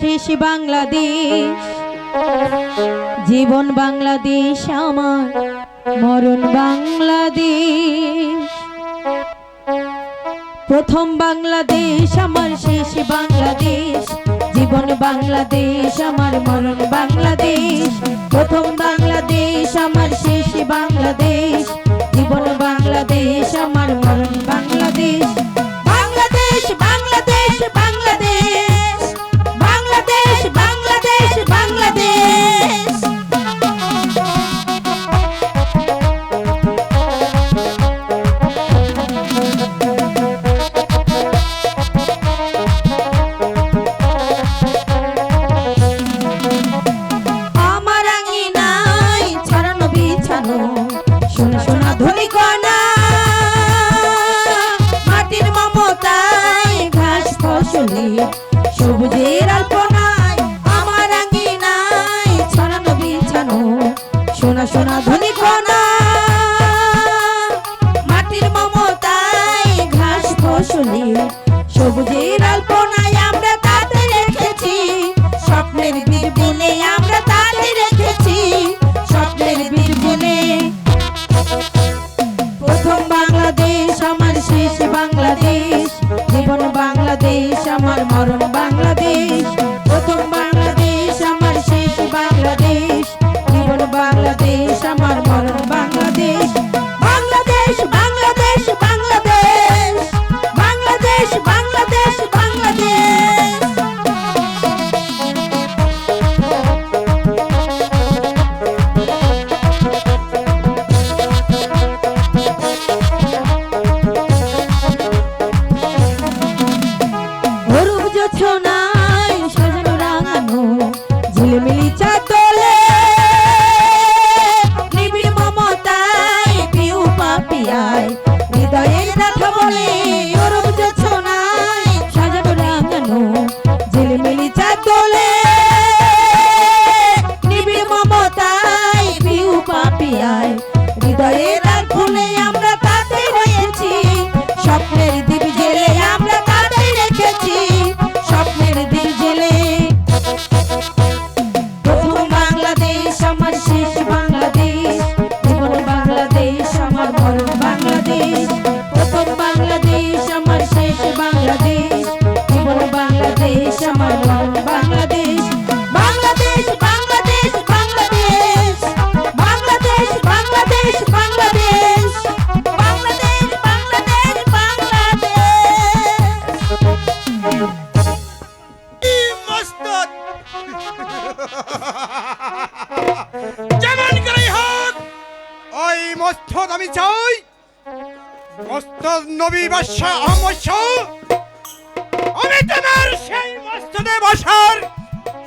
শেষ বাংলাদেশ, জীবন বাংলাদেশ আমার, মরণ বাংলাদেশ। প্রথম বাংলাদেশ আমার, শেষ বাংলাদেশ, জীবন বাংলাদেশ আমার, মরণ বাংলাদেশ। প্রথম বাংলাদেশ আমার, শেষ বাংলাদেশ, জীবন বাংলাদেশ আমার, মরণ বাংলাদেশ। বাংলাদেশ বাংলাদেশ বাংলাদেশ, বাংলাদেশ বাংলাদেশ বাংলাদেশ। আমার আঙিনায় ছড়ানো বিছানো সোনা সোনা ধনী কণা, মাটির মমতায় ঘাস ফসলে সবুজের আলপনায়। আমার আঙিনায় ছড়ানো বিছানো সোনা সোনা ধনী কণা, মাটির মমতায় ঘাস ফসলে সবুজের আলপনায়। আমরা তাতে রেখেছি স্বপ্নের বীর বুনে, আমরা তাতে রেখেছি স্বপ্নের বীর বুনে। প্রথম বাংলাদেশ আমার, শেষ বাংলাদেশ, জীবন বাংলাদেশ আমার, মরণ বাংলাদেশ। প্রথম বাংলাদেশ আমার, শেষ বাংলাদেশ, জীবন বাংলাদেশ আমার, মরণ বাংলাদেশ। বাংলাদেশ বাংলাদেশ বাংলাদেশ, বাংলাদেশ বাংলাদেশ বাংলাদেশ। অরূপ জোছনায় সাজানো রাঙানো ঝিলমিলি চাদরে, নিবিড় মমতায় পিউ পাপিয়ায় হৃদয়ের কথা বলে। অরূপ জোছনায় সাজানো রাঙানো ঝিলমিলি চাদরে, নিবিড় মমতায় পিউ পাপিয়ায় হৃদয়ের আর ফুলে। আমরা তাতে রয়েছি স্বপ্নের দ্বীপ জেলে, আমরা তাতে রেখেছি স্বপ্নের দ্বীপ জেলে। প্রথম বাংলাদেশ আমার, শেষ বাংলাদেশ, জীবন বাংলাদেশ আমার, মরণ বাংলাদেশ। প্রথম বাংলাদেশ আমার, শেষ বাংলাদেশ, জীবন বাংলাদেশ আমার, মরণ বাংলাদেশ। বাংলাদেশ বাংলাদেশ বাংলাদেশ, বাংলাদেশ বাংলাদেশ বাংলাদেশ, বাংলাদেশ বাংলাদেশ যেমন করেই হোক ওই মস্তদ আমি চাই। মস্তদ নবী বাদশাহ আহমদ শাহ, আমি তোমার সেই মস্তদে বসার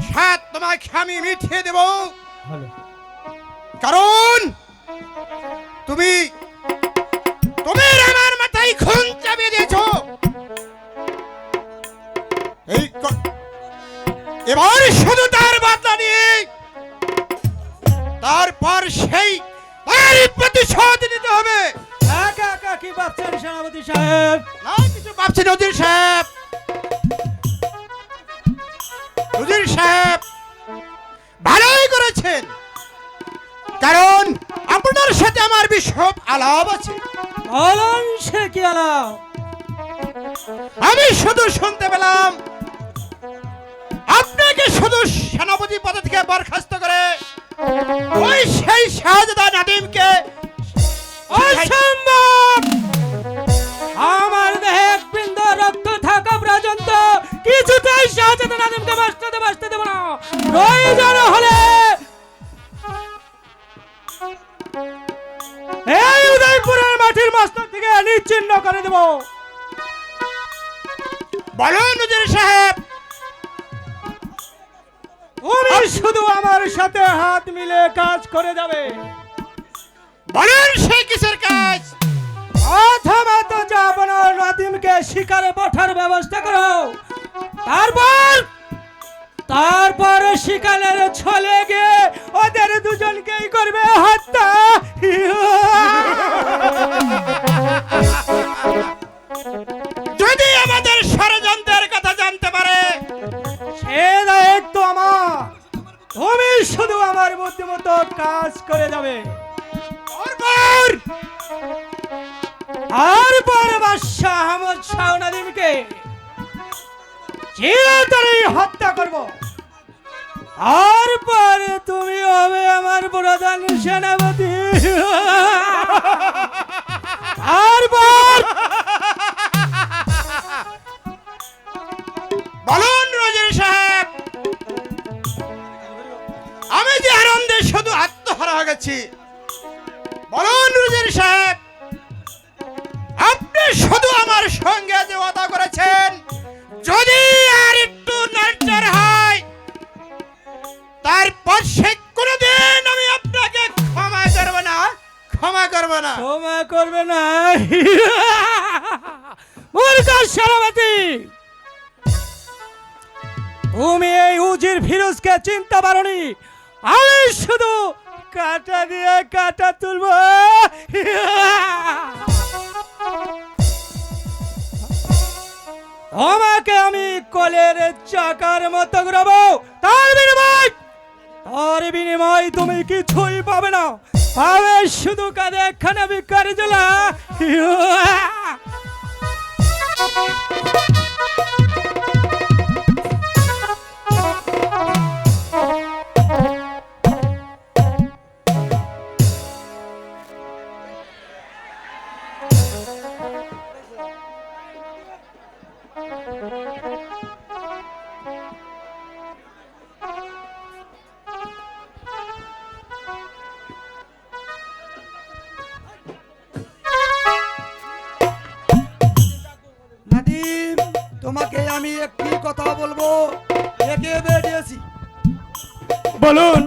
স্বাদ তোমাকে আমি মিটিয়ে দেব। কারণ তুমি তুমি আমার মাথায় খুন চাপিয়ে দিয়েছ। এবার শুধু তার বদলা নিয়ে তারপর সেই প্রতিশোধ নিতে হবে। একা একা কি ভাবছেন সেনাপতি সাহেব? না কিছু ভাবছেন উজির সাহেব। উজির সাহেব ভালোই করেছেন, কারণ আপনার সাথে আমার বিশপ আলাপ আছে। বলুন সে কি আলাপ? আমি শুধু শুনতে পেলাম আপনাকে শুধু সেনাপতি পদ থেকে বরখাস্ত করে ওই সেই শাহজাদা নাদিমকে। অসম্ভব! আমার দেহে এক বিন্দু রক্ত থাকা পর্যন্ত কিছুতেই শাহজাদা নাদিমকে বাঁচতে দেব না। প্রয়োজন হলে এই উদয়পুরের মাটির মস্তক থেকে নিচ্ছিন্ন করে দেব। বলুন উজির সাহেব। তুমি শুধু আমার সাথে হাত মিলে কাজ করে যাবে। বলুন সে কিসের কাজ? অথবা তো যাব না, নাদিমকে শিকারে পাঠার ব্যবস্থা করো। তারপর শিকারের ছলে গিয়ে ওদের দুজনকেই করবে হত্যা। যদি আমাদের ষড়যন্ত্রের কথা জানতে পারে সে তুমি শুধু আমার বুদ্ধি মতো কাজ করে যাবে। পরপর আর পরে বাদশাহ আহমদ শাহ নাদিমকে চিরতরে হত্যা করব। আর পরে তুমি হবে আমার প্রধান সেনাপতি। আর পর বলুন রোজের সাহেব, আমি যে আনন্দে শুধু আত্মহারা হয়ে গেছি। বলুন রোজের সাহেব, আপনি শুধু আমার সঙ্গে যে ওয়াদা করেছেন, যদি আর একটু নড়চড় হয় তারপর সে কোনোদিন আমি আপনাকে ক্ষমা করব না, ক্ষমা করব না। ক্ষমা করবে না মূর্খ সেনাপতি। তুমি এই উজির ফিরোজকে চিনতে পারোনি। আমি শুধু কাটা দিয়ে কাটা তুলব। আমাকে আমি কলের চাকার মতো ঘুরাবো। তার বিনিময় তুমি কিছুই পাবে না। পাবে শুধু কাঁধে একখানা ভিক্ষারি জেলা। নাদিম, তোমাকে আমি একটি কথা বলবো, একে বেরিয়েছি। বলুন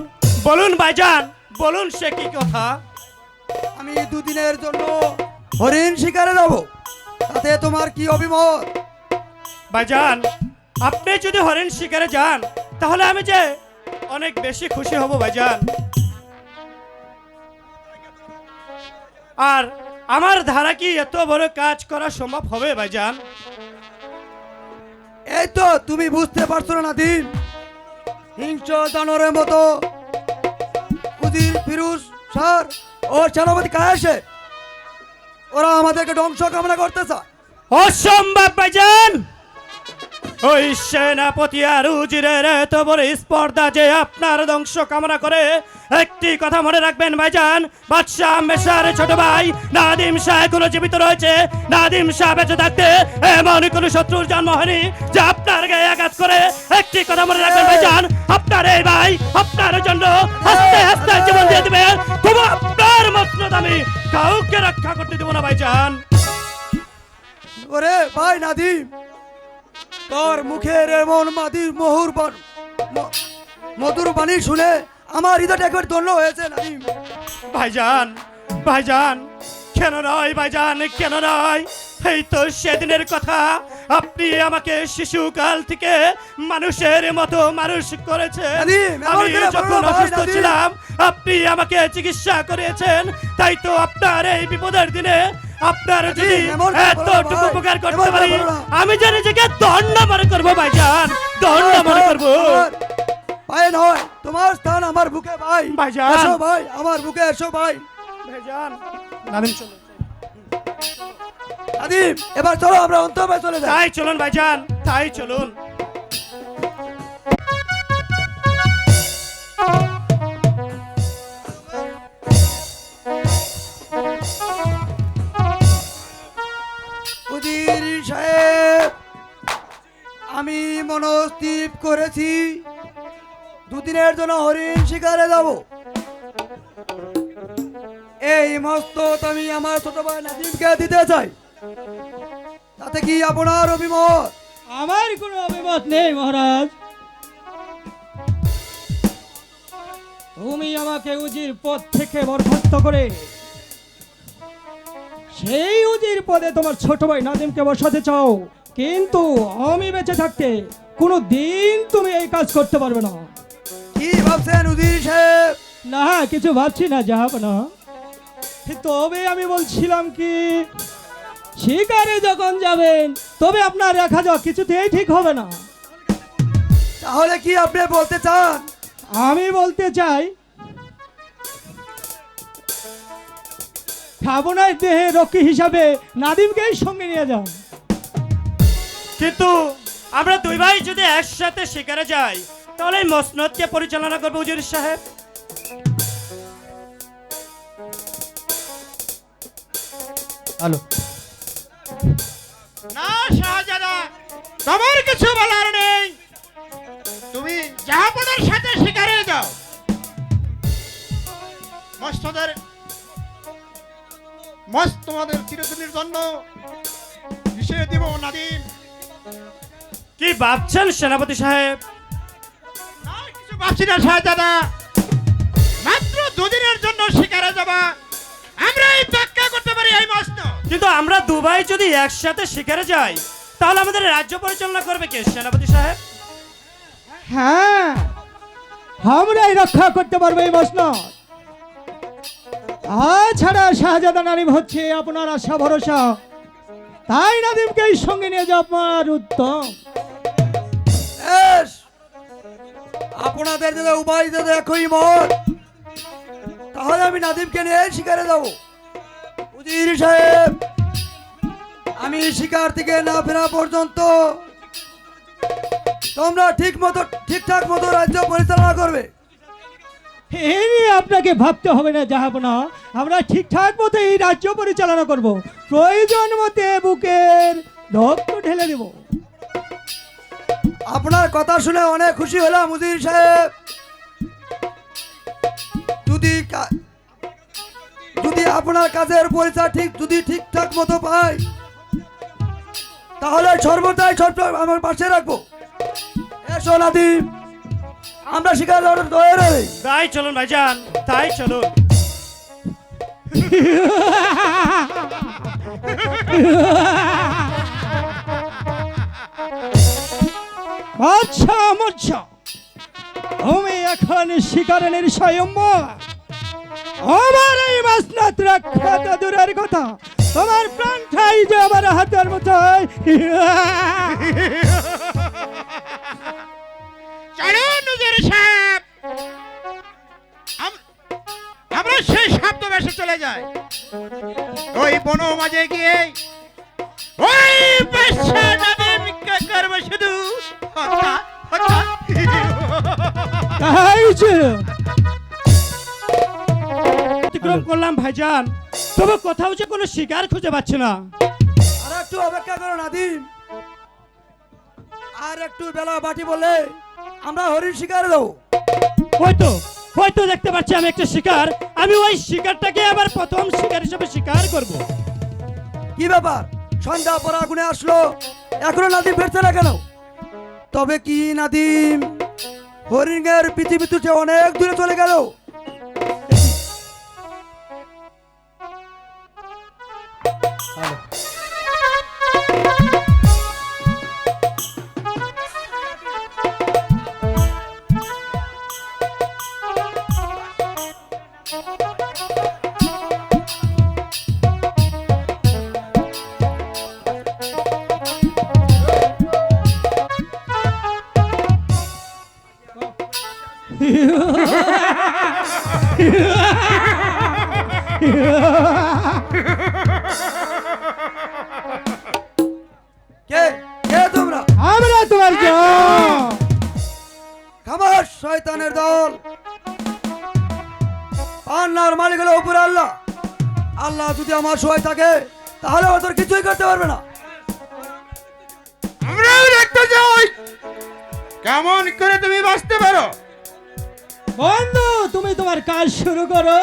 বলুন ভাইজান, বলুন সে কি কথা। আমি দুদিনের জন্য হরিণ শিকারে যাব, তাতে তোমার কি অভিমত? ভাইজান, আপনি যদি হরিণ শিকারে যান তাহলে আমি যে অনেক বেশি খুশি হব ভাইজান। আর আমার ধারা কি এত বড় কাজ করা সম্ভব হবে ভাইজান? এই তো তুমি বুঝতে পারছো না নাদিম, হিংস্র দানরের মতো উজির ফিরোজ স্যার ও সেনাপতি কায়াসে ওরা আমাদেরকে ধ্বংস কামনা করতে চায়। অসম্ভব ভাইজান। ওই সেনাপতি আর উজিরের এত বড় স্পর্ধা যে আপনার ধ্বংস কামনা করে। একটি কথা মনে রাখবেন ভাইজান, বাদশাহ মেশার ছোট ভাই নাদিম শাহ এখনো জীবিত রয়েছে। নাদিম শাহ বেঁচে থাকতে এমন কোন শত্রুর জন্ম হয়নি যে আপনার গায়ে আঘাত করে। একটি কথা মনে রাখবেন ভাইজান, আপনার এই ভাই আপনার জন্য আস্তে আস্তে জীবন দিয়ে দেবে। তবু আপনার মসনদ আমি কাউকে রক্ষা করতে দেবো না ভাইজান। ওরে ভাই নাদিম, তোর মুখের এমন মধুর বাণী শুনে আমার হৃদয়টা একবার ধন্য হয়েছে নাদিম। ভাইজান ভাইজান, কেন নয় ভাইজান, কেন নয়? এই তো সেদিনের কথা, আপনি আমাকে শিশুকাল থেকে মানুষের মতো মানুষ করেছেন। নাদিম, এমন আমি করে যখন বলো না ভাই, অসুস্থ নাদিম। ছিলাম আপনি আমাকে চিকিৎসা করেছেন। তাই তো আপনার এই বিপদের দিনে আপনার যদি নাদিম, এমন করে বলো না এতটুকু ভাই, উপকার করতে এমন করে পারি, বলো না। আমি যে নিজেকে ধন্য মনে করবো ভাইজান, ধন্য মনে করবো। আমার পায়ে নয়, তোমার স্থান আমার বুকে ভাই। ভাইজান। এসো ভাই, আমার বুকে এসো ভাই। ভাইজান, নাদিম চলুন। নাদিম, এবার চলো আমরা অন্তর্বায় চলে যাই। তাই চলুন ভাইজান, তাই চলুন। উজির সাহেব, আমি মনস্থির করেছি দুদিনের জন্য হরিণ শিকারে যাব। এই মস্তক আমি আমার ছোট ভাই নাদিমকে দিতে চাই, তাতে কি আপনার অভিমত? আমার কোনো অভিমত নেই মহারাজ। তুমি আমাকে উজির পদ থেকে বরখাস্ত করে সেই উজির পদে তোমার ছোট ভাই নাদিমকে বসাতে চাও, কিন্তু আমি বেঁচে থাকতে কোনো দিন তুমি এই কাজ করতে পারবে না। কি ভাবছেন উজির সাহেব? না, কিছু ভাবছি না, যাব না। তবে আমি বলছিলাম কি, শিকারে যখন যাবেন তবে আপনার রাখা যাওয়া কিছুতেই ঠিক হবে না। তাহলে কি আপনি বলতে চান আমি বলতে চাই খাবনার দেহে রক্ষী হিসাবে নাদিমকেই সঙ্গে নিয়ে যাও। কিন্তু আমরা দুই ভাই যদি একসাথে শিকারে যাই তাহলে এই মসনদকে পরিচালনা করবে হুজুর সাহেব। হ্যালো, না শাহজাদা, তোমার কিছু বলার নেই। তুমি জাহাপনার সাথে শিকারে যাও। তোমাদের চিরদিনের জন্য বিষয় দিব নাদিম। কি ভাবছেন সেনাপতি সাহেব? না, কিছু ভাবছি না শাহজাদা, মাত্র দুদিনের জন্য শিকারে যাবা। আমরা এই ব্যাখ্যা করতে পারি এই মস্ত। কিন্তু আমরা দু ভাই যদি একসাথে শিকারে যাই তাহলে আমাদের রাজ্য পরিচালনা করবে কে সেনাপতি সাহেব? হ্যাঁ, আমরাই রক্ষা করতে পারবো এই মসনদ। ছাড়া শাহজাদা নাদিম হচ্ছে আপনার আশা ভরসা, তাই নাদিমকেই সঙ্গে নিয়ে যাওয়া আপনার উত্তম। বেশ, আপনাদের যদি উভয় যদি একই মত, তাহলে আমি নাদিমকে নিয়ে শিকারে যাব। উজির সাহেব, আমি শিকার থেকে না ফেরা পর্যন্ত তোমরা ঠিকঠাক মতো রাজ্য পরিচালনা করবে। এ নিয়ে আপনাকে ভাবতে হবে না জাহাপনা, আমরা ঠিকঠাক মতো এই রাজ্য পরিচালনা করব। প্রয়োজন মতে বুকের রক্ত ঢেলে দেব। আপনার কথা শুনে অনেক খুশি হলাম উজির সাহেব। যদি আপনার কাজের পরিচয় যদি ঠিকঠাক মতো পাই, তাহলে সর্বদাই আমার পাশে রাখবো। এসো নাদিম, আমরা শিকার তৈরি। তাই চলুন ভাইজান, তাই চলুন। আচ্ছা আচ্ছা, তুমি এখন শিকারে নির্শয় আমার এই মাসনাত রক্ষা তো দূরের কথা, তোমার প্রাণটাই যে আমার হাতের মতোই। চলুন হুজুর সাহেব, আমরা সেই শব্দ বেশে চলে যাই। ওই বন মাঝে গিয়ে ওই বাদশা নাদিমকে করবে শুধু হত্যা, হত্যা। তাই যে অতিক্রম করলাম ভাইজান, তবে কোথাও যে কোনো শিকার খুঁজে পাচ্ছি না। আর একটু অপেক্ষা করো নাদিম, আর একটু বেলা বাটি বলে আমরা হরিণ শিকারে দেবো। হয়তো দেখতে পাচ্ছি আমি একটা শিকার, আমি ওই শিকারটাকে আবার প্রথম শিকার হিসেবে শিকার করব। কি ব্যাপার, সন্ধ্যা পড়া গুনে আসলো, এখনো নাদিম ফিরছে না কেন? তবে কি নাদিম হরিণের পৃথিবী থেকে অনেক দূরে চলে গেল? কে কে তোমরা? আমরা তোমার জন্য খাবার শয়তানের দল। পান্নার মালিক হলো উপরে আল্লাহ। আল্লাহ যদি আমার সহায় থাকে তাহলে ওদের কিছুই করতে পারবে না। আমরাও দেখতে চাই কেমন করে তুমি বাঁচতে পারো। বন্ধু, তুমি তোমার কাজ শুরু করো।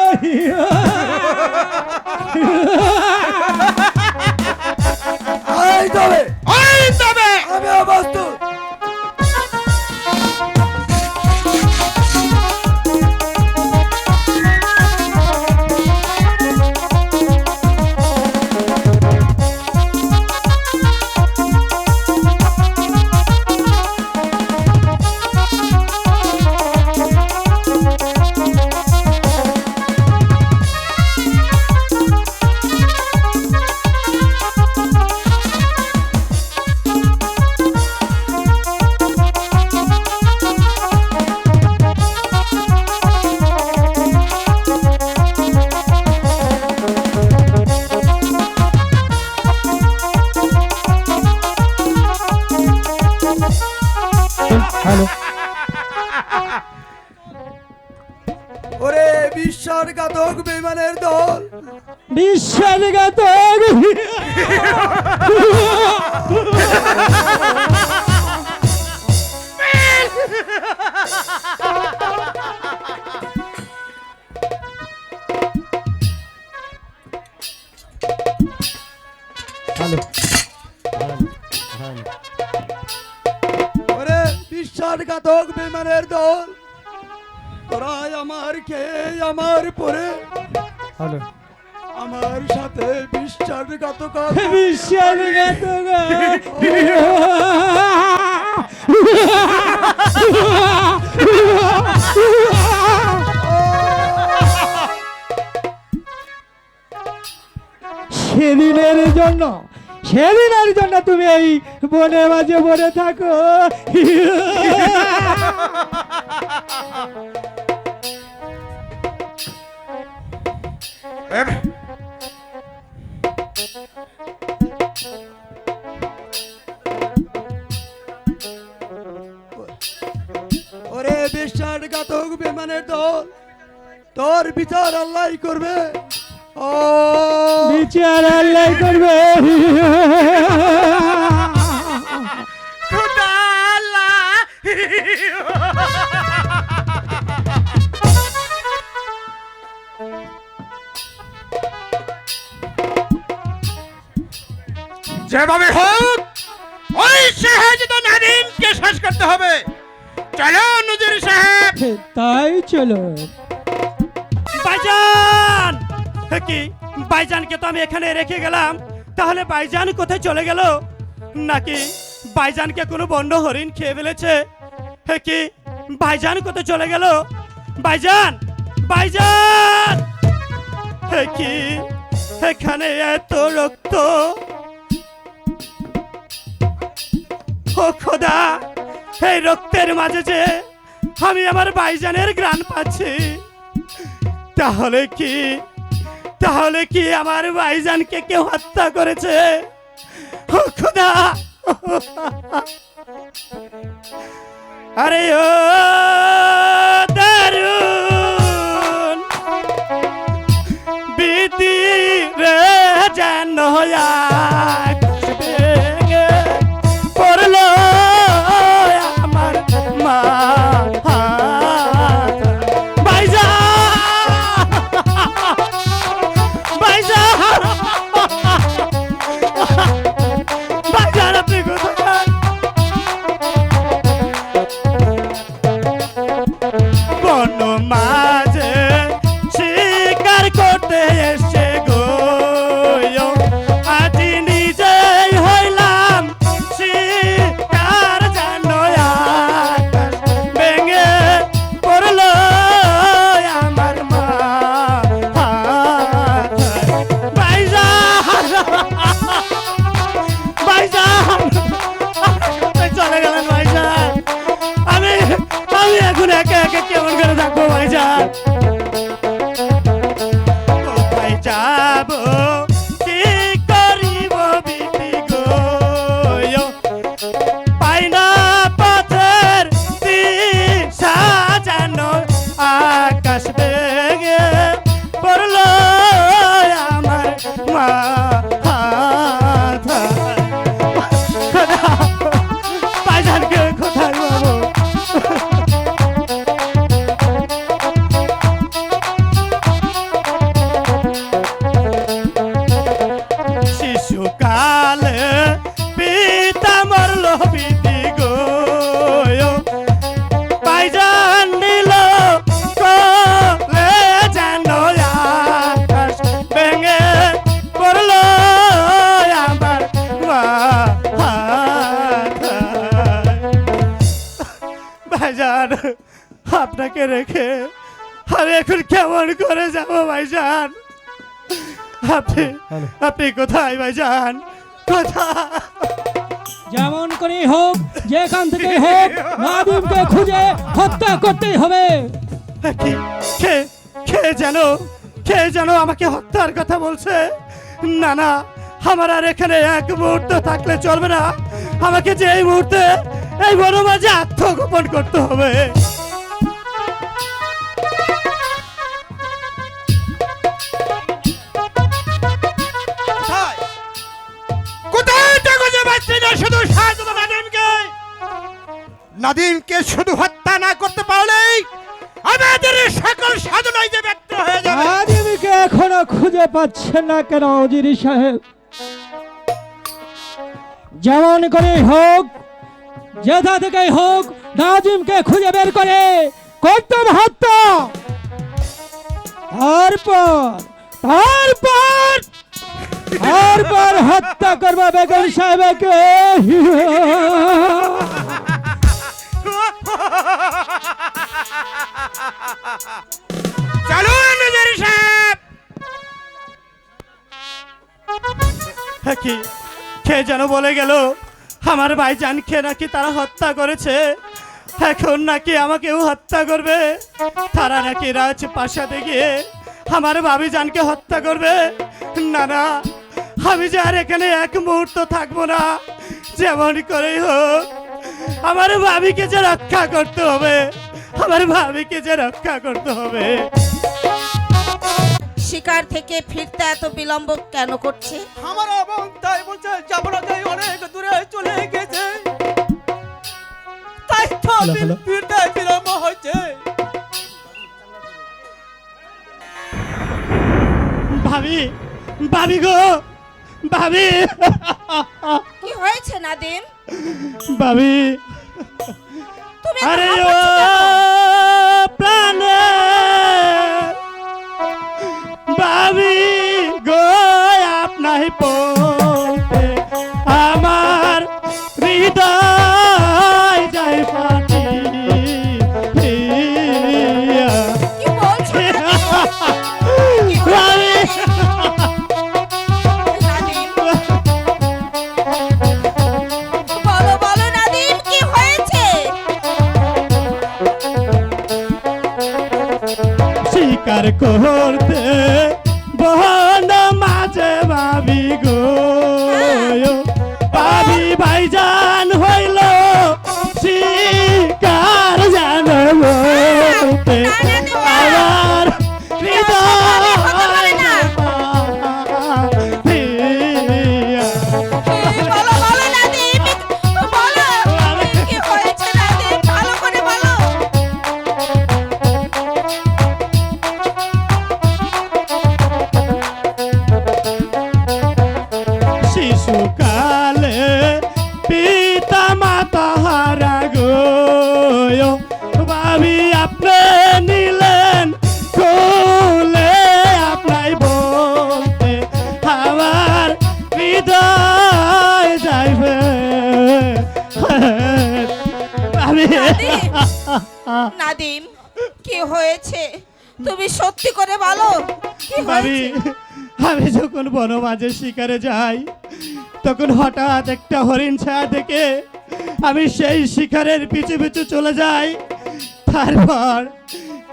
এই তবে আমি অবস্থ বিশ্বাসঘাতক বেইমানের দল বিশ্বাসঘাতক ওরে বিশ্বাসঘাতক বেইমানের দল তোরা আমার খেয়ে আমার পরে আমার সাথে বিশ্বাসঘাতক বিশ্বাসঘাতক সেদিনের জন্য তুমি এই বনে মাঝে বনে থাকো ওরে বিশ্বাসঘাতক বেইমানের দল তোর বিচার আল্লাহ করবে ও বিচার আল্লাহ করবে খোদা আল্লাহ। যেভাবে হোক ওই শাহজাদ নাদিমকে শেষ করতে হবে। চলো নজরুল সাহেব। তাই চলো ভাইজান কি ভাইজানকে তো আমি এখানে রেখে গেলাম, তাহলে ভাইজান কোথায় চলে গেল? নাকি ভাইজানকে কোনো বন্য হরিণ খেয়ে ফেলেছে? কি ভাইজান কোথায় চলে গেল? ভাইজান ভাইজান কি এখানে এত রক্ত? ও খোদা, এই রক্তের মাঝে যে আমি আমার ভাইজানের ঘ্রাণ পাচ্ছি। তাহলে কি আমার ভাইজানকে কেউ হত্যা করেছে? ও খোদা, আরে ও দারুন বিধি রে যেন পড়লো আমার মা। ভাইজান আপনি কোথায়? বন মাঝে শিকার করতে এসে গো, আজ নিজেই হইলাম শিকার, যেন আকাশ ভেঙে পড়লো আমার মা। ভাইজান ভাইজান চলে গেলেন ভাইজান। আমি এখন একে একে কেমন করে থাকবো ভাইজান? কোথায় যাব কি করিব বিধি গো, পাই না পথের দিশা, যেন আকাশ ভেঙে পড়লো আমার মা। ভাইজানকে কোথায় পাবো? শিশুকালে পিতা মরল বিধি গো, ভাইজান নিল কোলে, যেন আকাশ ভেঙে পড়লো আমার মা। ভাইজান আপনাকে রেখে আমি এখন কেমন করে যাব ভাইজান? আপনি কোথায় ভাইজান? কোথায়? যেমন করে হোক, যেখান থেকে হোক, নাদিমকে খুঁজে হত্যা করতেই হবে। কে যেন আমাকে হত্যার কথা বলছে? না না, আমার আর এখানে এক মুহূর্ত থাকলে চলবে না। আমাকে যে এই মুহূর্তে এই বনমাঝে আত্মগোপন করতে হবে। শুধু শাহজাদা নাদিমকে শুধু হত্যা না করতে পারলেই আমাদের সকল সাধনায় যে ব্যর্থ হয়ে যাবে। নাদিমকে এখনো খুঁজে পাচ্ছেন না কেন উজির সাহেব? যেমন করে হোক, যেথা থেকেই হোক, নাদিমকে খুঁজে বের করে করতে হবে হত্যা। তারপর হত্যা করবো বেগম সাহেবকে। চলুন উজির সাহেব। কি কে যেন বলে গেল আমার ভাইজানকে নাকি তারা হত্যা করেছে, এখন নাকি আমাকেও হত্যা করবে। তারা নাকি রাজপ্রাসাদে গিয়ে আমার ভাবিজানকে হত্যা করবে। না না, আমি যে আর এখানে এক মুহূর্ত থাকবো না। যেমন করেই হোক আমার ভাবিকে যে রক্ষা করতে হবে, আমার ভাবিকে যে রক্ষা করতে হবে। শিকার থেকে ফিরতে এত বিলম্ব কেন করছে? আমার বোন তাই বলছে যাবনা তাই অনেক দূরে চলে গেছে, তাই তো হ্যালো। ফিরতে বিলম্ব হয়েছে। ভাবি, ভাবি গো, ভাবি, কি হয়েছে নাদিম? ভাবি, তুমি এত আরে ও হাঁপাচ্ছ কেন? প্রাণে ভাবি গো, আপনাই পড়তে আমার হৃদয় যায় পাটি। কি বলছো নাদিম? কি ভাবি, নাদিম? বলো বলো নাদিম, কি হয়েছে? শিকার করতে বহন মাঝে ভাবি গো, ভাবি ভাইজান হইল শিকার জান বলতে আমার হৃদয় বলো বলো নাদিম, বলো কি হয়েছে নাদিম? ভালো করে বলো। শিশুকালে পিতা মাতা হারা গো, ভাবি আপনি নিলেন কোলে, আপনাই বলতে আমার হৃদয় যাইবে। ভাবি, নাদিম, কি হয়েছে? তুমি সত্যি করে বলো কি ভাবি, হয়েছে? আমি যখন বনমাঝে শিকারে যাই তখন হঠাৎ একটা হরিণ ছায়া দেখে আমি সেই শিকারের পিছু পিছু চলে যাই।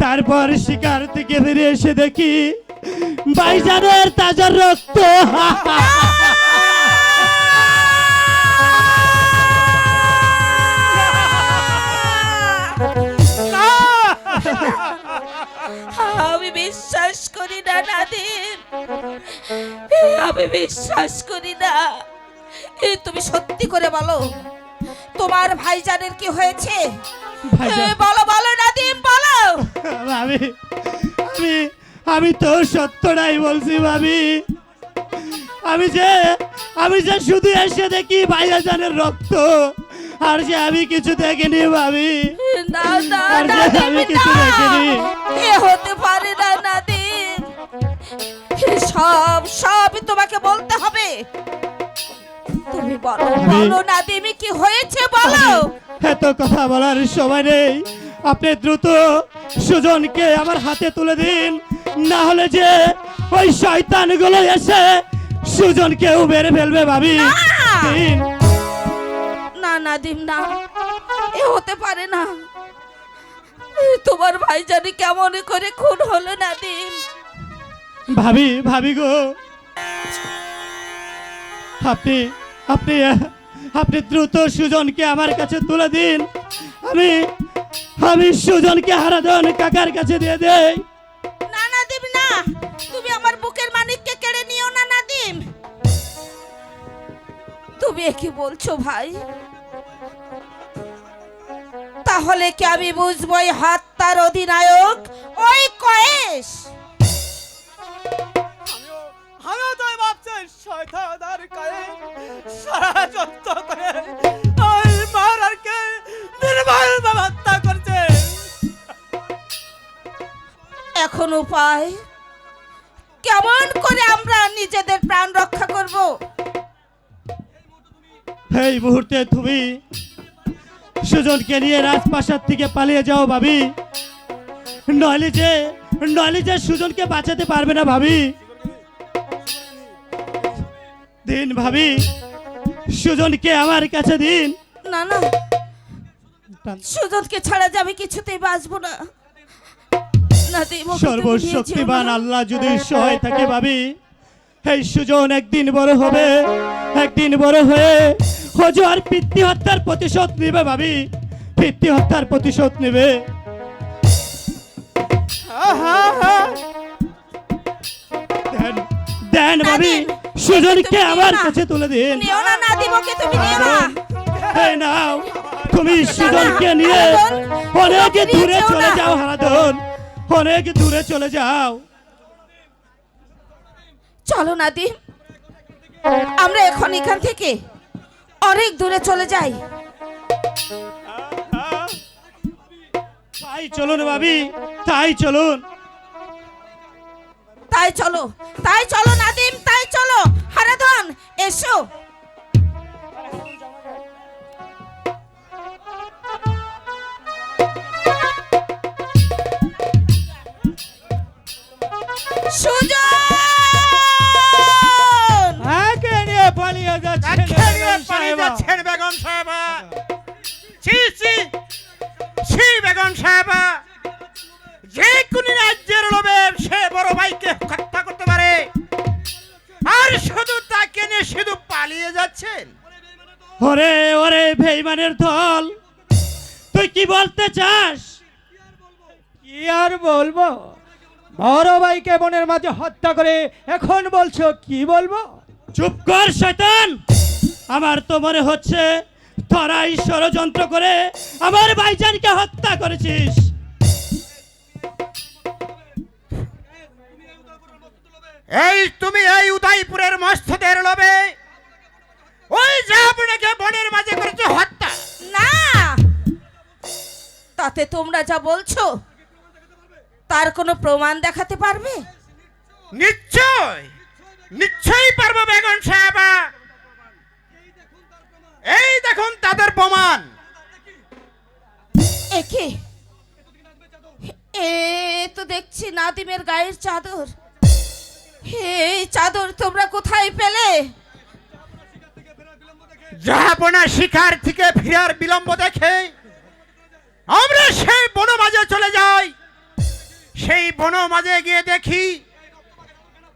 তারপর শিকার থেকে ফিরে এসে দেখি ভাইজানের তাজা রক্ত। আমি বিশ্বাস করি না নাদিম, আমি বিশ্বাস করি না। তুমি সত্যি করে বলো তোমার ভাইজানের কি হয়েছে? ভাইজান। বলো বলো নাদিম, বলো। ভাবি, আমি আমি তো সত্যটাই বলছি ভাবি। আমি যে শুধু এসে দেখি ভাইজানের রক্ত, আর যে আমি কিছু দেখিনি ভাবি। না না আর যে নাদিম, আমি কিছু না। দেখিনি। এ হতে পারে না নাদিম, সবই তোমাকে বলতে হবে। তুমি বলো বলো নাদিম, কি হয়েছে বলো। এত কথা বলার সময় নেই, আপনি দ্রুত সুজনকে আমার হাতে তুলে দিন, না হলে যে ওই শয়তানগুলো এসে সুজনকেও মেরে ফেলবে ভাবি। দিন। না নাদিম, না, এ হতে পারে না। তোমার ভাইজানি কেমন করে খুন হলো নাদিম? ভাবি, ভাবি গো, আপনি আপনি আপনি দ্রুত সুজনকে আমার কাছে তুলে দিন। আমি সুজনকে হারাধন কাকার কাছে দিয়ে দেই। না নাদিম, না, তুমি আমার বুকের মানিককে কেড়ে নিও না নাদিম। তুমি কি বলছো ভাই? তাহলে কি আমি বুঝবো এই হত্যার অধিনায়ক ওই কয়েস? আমিও তাই ভাবছি, শয়তানের কায়ে সারা যত্ন করে ওই মারারকে নির্মলভাবে হত্যা করছে। এখন উপায় কেমন করে আমরা নিজেদের প্রাণ রক্ষা করব? এই মুহূর্তে তুমি সুজনকে নিয়ে রাজপ্রাসাদ থেকে পালিয়ে যাও ভাবি, নইলে যে সুজনকে বাঁচাতে পারবে না ভাবি। দিন ভাবি, সুজনকে আমার কাছে দিন। না না, সুজনকে ছাড়া যাবে কিছুতেই বাঁচবো না। নাদিম, ওকে তুমি নিয়ে যেও সর্বশক্তিমান না। আল্লাহ যদি সহায় থাকে ভাবি, এই সুজন একদিন বড় হবে, একদিন বড় হয়ে হজর পিতৃ হত্যার প্রতিশোধ নেবে ভাবি, পিতৃ হত্যার প্রতিশোধ নেবে। দেন, দেন ভাবি, নাদিম, সুজনকে তুমি আমার নিও না। কাছে তুলে দিন। নিও না নাদিম, ওকে তুমি নিও না। এই নাও, তুমি সুজনকে নিয়ে অনেক দূরে চলে যাও হারাধন, অনেক দূরে চলে যাও। চলো নাদিম, আমরা এখন এখান থেকে অনেক দূরে চলে যাই। তাই চলুন ভাবি, তাই চলুন। তাই চলো নাদিম, তাই চলো। হারাধন, এসো। সুজন! একে নিয়ে পালিয়ে যাচ্ছে তাকে নিয়ে পালিয়ে যাচ্ছেন বেগম সাহেবা। ছি ছি ছি বেগম সাহেবা, যে কোন রাজ্যের লোভে সে বড় ভাইকে হত্যা করতে পারে, আর শুধু তাকে নিয়ে শুধু পালিয়ে যাচ্ছেন। ওরে ওরে বেঈমানের দল, তুই কি বলতে চাস? কি আর বলবো, বড় ভাইকে বোনের মাঝে হত্যা করে এখন বলছো কি বলবো? চুপ কর শয়তান, আমার তো মনে হচ্ছে তোরাই ষড়যন্ত্র করে আমার ভাইজানকে হত্যা করেছিস। এই তুমি এই উদয়পুরের মস্তদের লোভে ওই জাহাপনাকে বনের মাঝে করেছো হত্যা। না, তাতে তোমরা যা বলছো তার কোনো প্রমাণ দেখাতে পারবে? নিশ্চয় নিশ্চয়ই পারবো বেগম সাহেবা। এই দেখুন তাদের প্রমাণ। একে এ তো দেখছি নাদিমের গায়ের চাদর। এই চাদর তোমরা কোথায় পেলে? জাহাপনা শিকার থেকে ফেরার বিলম্ব দেখে আমরা সেই বন মাঝে চলে যাই। সেই বন মাঝে গিয়ে দেখি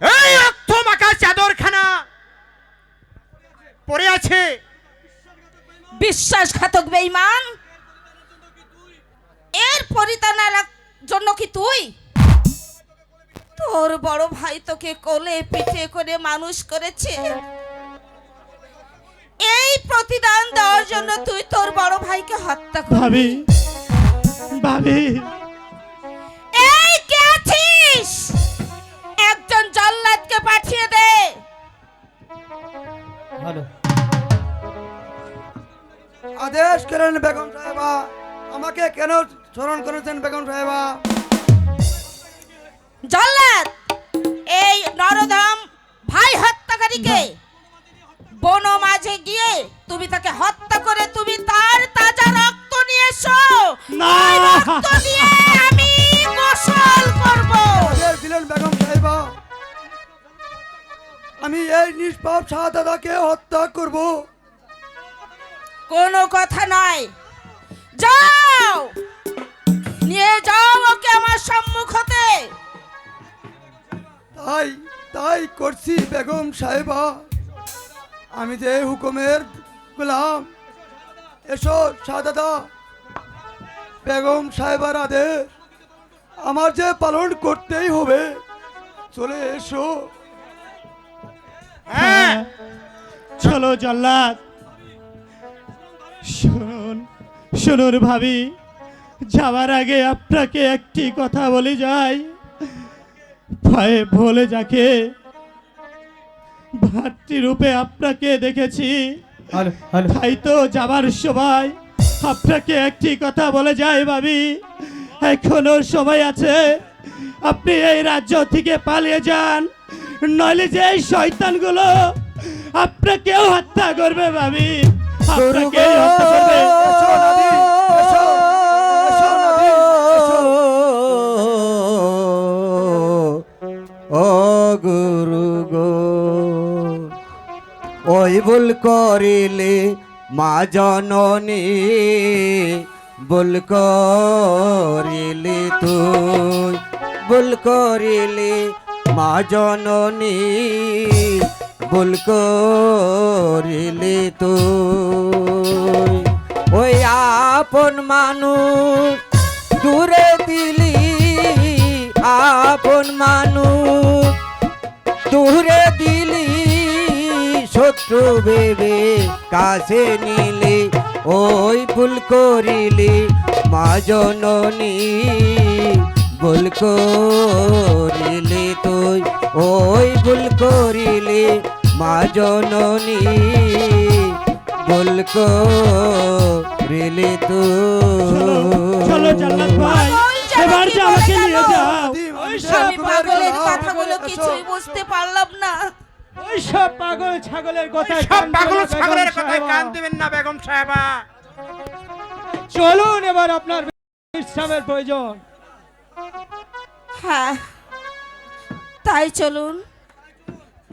এই রক্ত মাখা চাদরখানা পড়ে আছে। বিশ্বাসঘাতক বেঈমান, এর পরিতানার জন্য কি তুই? তোর বড় ভাই তোকে কোলে পিঠে করে মানুষ করেছে, এই প্রতিদান দেওয়ার জন্য তুই তোর বড় ভাইকে হত্যা করবি? ভাবি, ভাবি, এই কে আছিস? একজন জল্লাদকে পাঠিয়ে দে। ভালো, আদেশ করেন বেগম সাহেবা। আমাকে কেন স্মরণ করেছেন বেগম সাহেবা? জল্লাদ, এই নরদম ভাই হত্যাকারীকে বন মাঝে গিয়ে তুমি তাকে হত্যা করে তুমি তার তাজা রক্ত নিয়ে এসো। না। ওই রক্ত দিয়ে আমি গোসল করব। আদেশ দিলেন বেগম সাহেবা। আমি এই নিষ্পাপ শাহজাদাকে হত্যা করব। কোনো কথা নয়, যাও নিয়ে যাও ওকে আমার সম্মুখ হতে। তাই করছি বেগম সাহেবা। আমি যে হুকুমের গোলাম। এসো শাহজাদা, বেগম সাহেবার আদেশ আমার যে পালন করতেই হবে। চলে এসো। হ্যাঁ চলো জল্লাদ। শুনুন শুনুন ভাবি, যাওয়ার আগে আপনাকে একটি কথা বলে যাই। ভয়ে ভুলে যাকে ভাতৃরূপে আপনাকে দেখেছি, তাই তো যাবার সময় আপনাকে একটি কথা বলে যাই ভাবি, এখনো সময় আছে, আপনি এই রাজ্য থেকে পালিয়ে যান, নইলে যে এই শয়তানগুলো আপনাকেও হত্যা করবে ভাবি, আপনাকেও হত্যা করবে। এসো নাদিম, এসো, এসো নাদিম, এসো। ও গুরু গো, ওই ভুল করিলে মা জননী, ভুল করিলে তুই, ভুল করিলে মা জননী, ভুল করিলে তুই। ওই আপন মানুষ দূরে দিলি, আপন মানুষ দূরে দিলি, শত্রু ভেবে কাছে নিলি, ওই ভুল করিলি মা জননী, ভুল করিলি তুই, ওই ভুল করিলি মা জননী, ভুল করিলি চলো চলো তুই। জান্নাত ভাই, এবার যে আমাকে নিয়ে যাও। আমি পাগলের কথাগুলো কিছুই বুঝতে পারলাম না। ওই সব পাগল ছাগলের কথায় সব কান পাগল দেবেন না, ছাগলের বেগম কথায় সাহেবা। কান দিবেন না বেগম সাহেবা। চলুন, এবার আপনার বিশ্রামের প্রয়োজন। হ্যাঁ, তাই চলুন,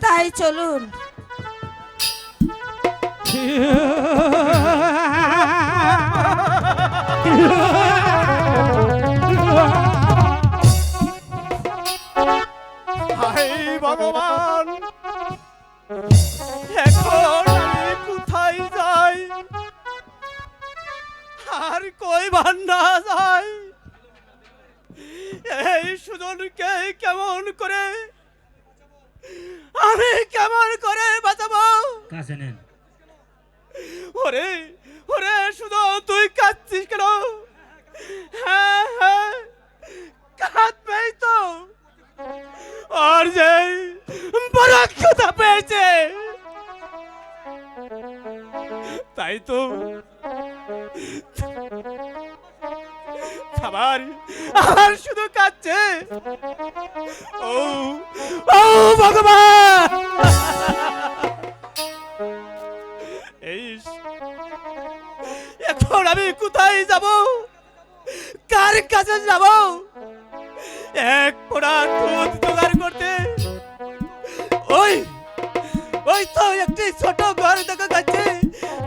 তাই চলুন। হায় ভগবান, এখন আমি কোথায় যাই আর কই ভান্ডা যাই? এই সুজনকে কেমন করে, আমি কেমন করে বাঁচাবো? ওরে ওরে সুজন, তুই কাঁদছিস কেন? হ্যাঁ হ্যাঁ, কাঁদবেই তো, আর যে বড় ক্ষুধা পেয়েছে, তাই তো খাবার আর শুধু কাঁদছে। ও ও ভগবান, এই এখন আমি কোথায় যাব, কার কাছে যাব? এক পোড়া দুধ জোগাড় করতে ওই ওই তো একটি ছোট ঘর দেখা যাচ্ছে,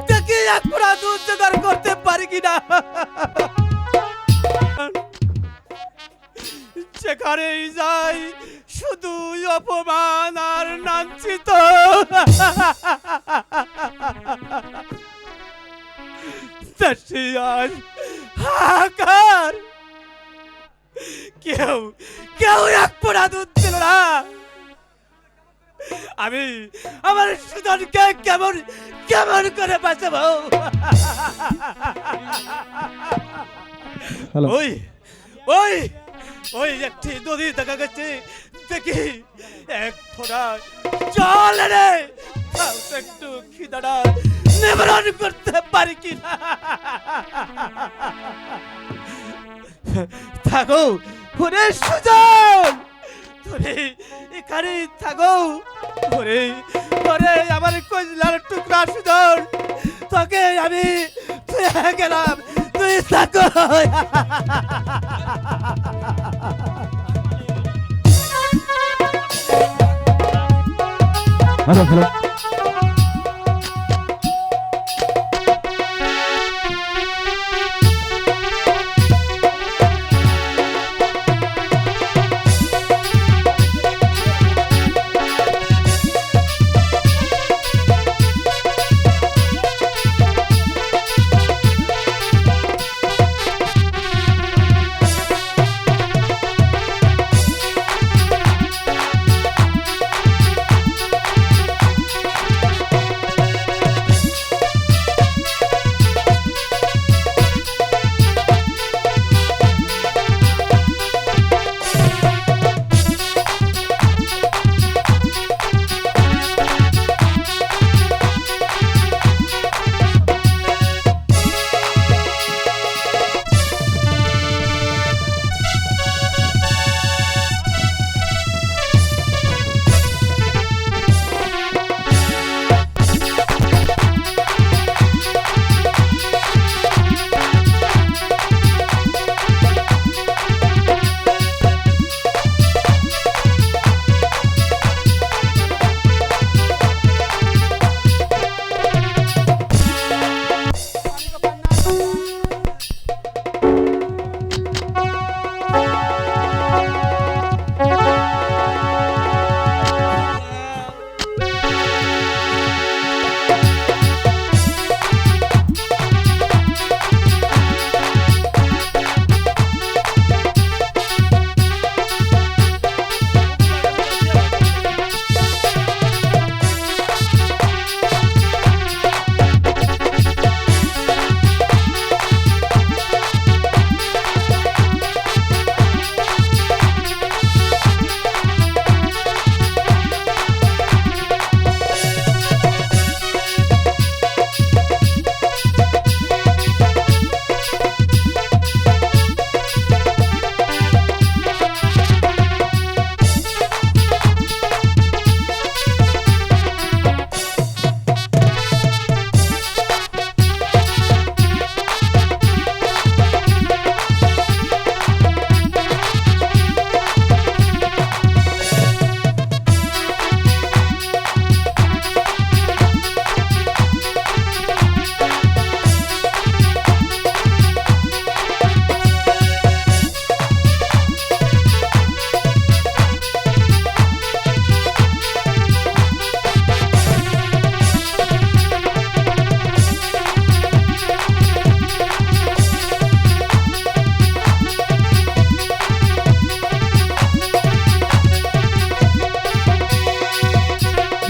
দেখি এক পোড়া দুধ জোগাড় করতে পারি কিনা। যেখানেই যাই শুধু অপমান আর লাঞ্ছিত। দেশে আজ হাহাকার, কেউ কেউ এক পোড়া দুধ দিল না। আমি আমার সুদনকে কেমন কেমন করে বাঁচাবো? ওই ওই ওই একটি নদী দেখা গেছে, দেখি এক ফোঁটা জল এনে তাও তো একটু খিদাটা নিবারণ করতে পারি কিনা। থাকো ওরে সুজন, তোরে এখানে থাকো, ওরে ওরে আমার কইলার টুকরা সুজন, তোকে আমি থুয়ে গেলাম, তুই থাকো।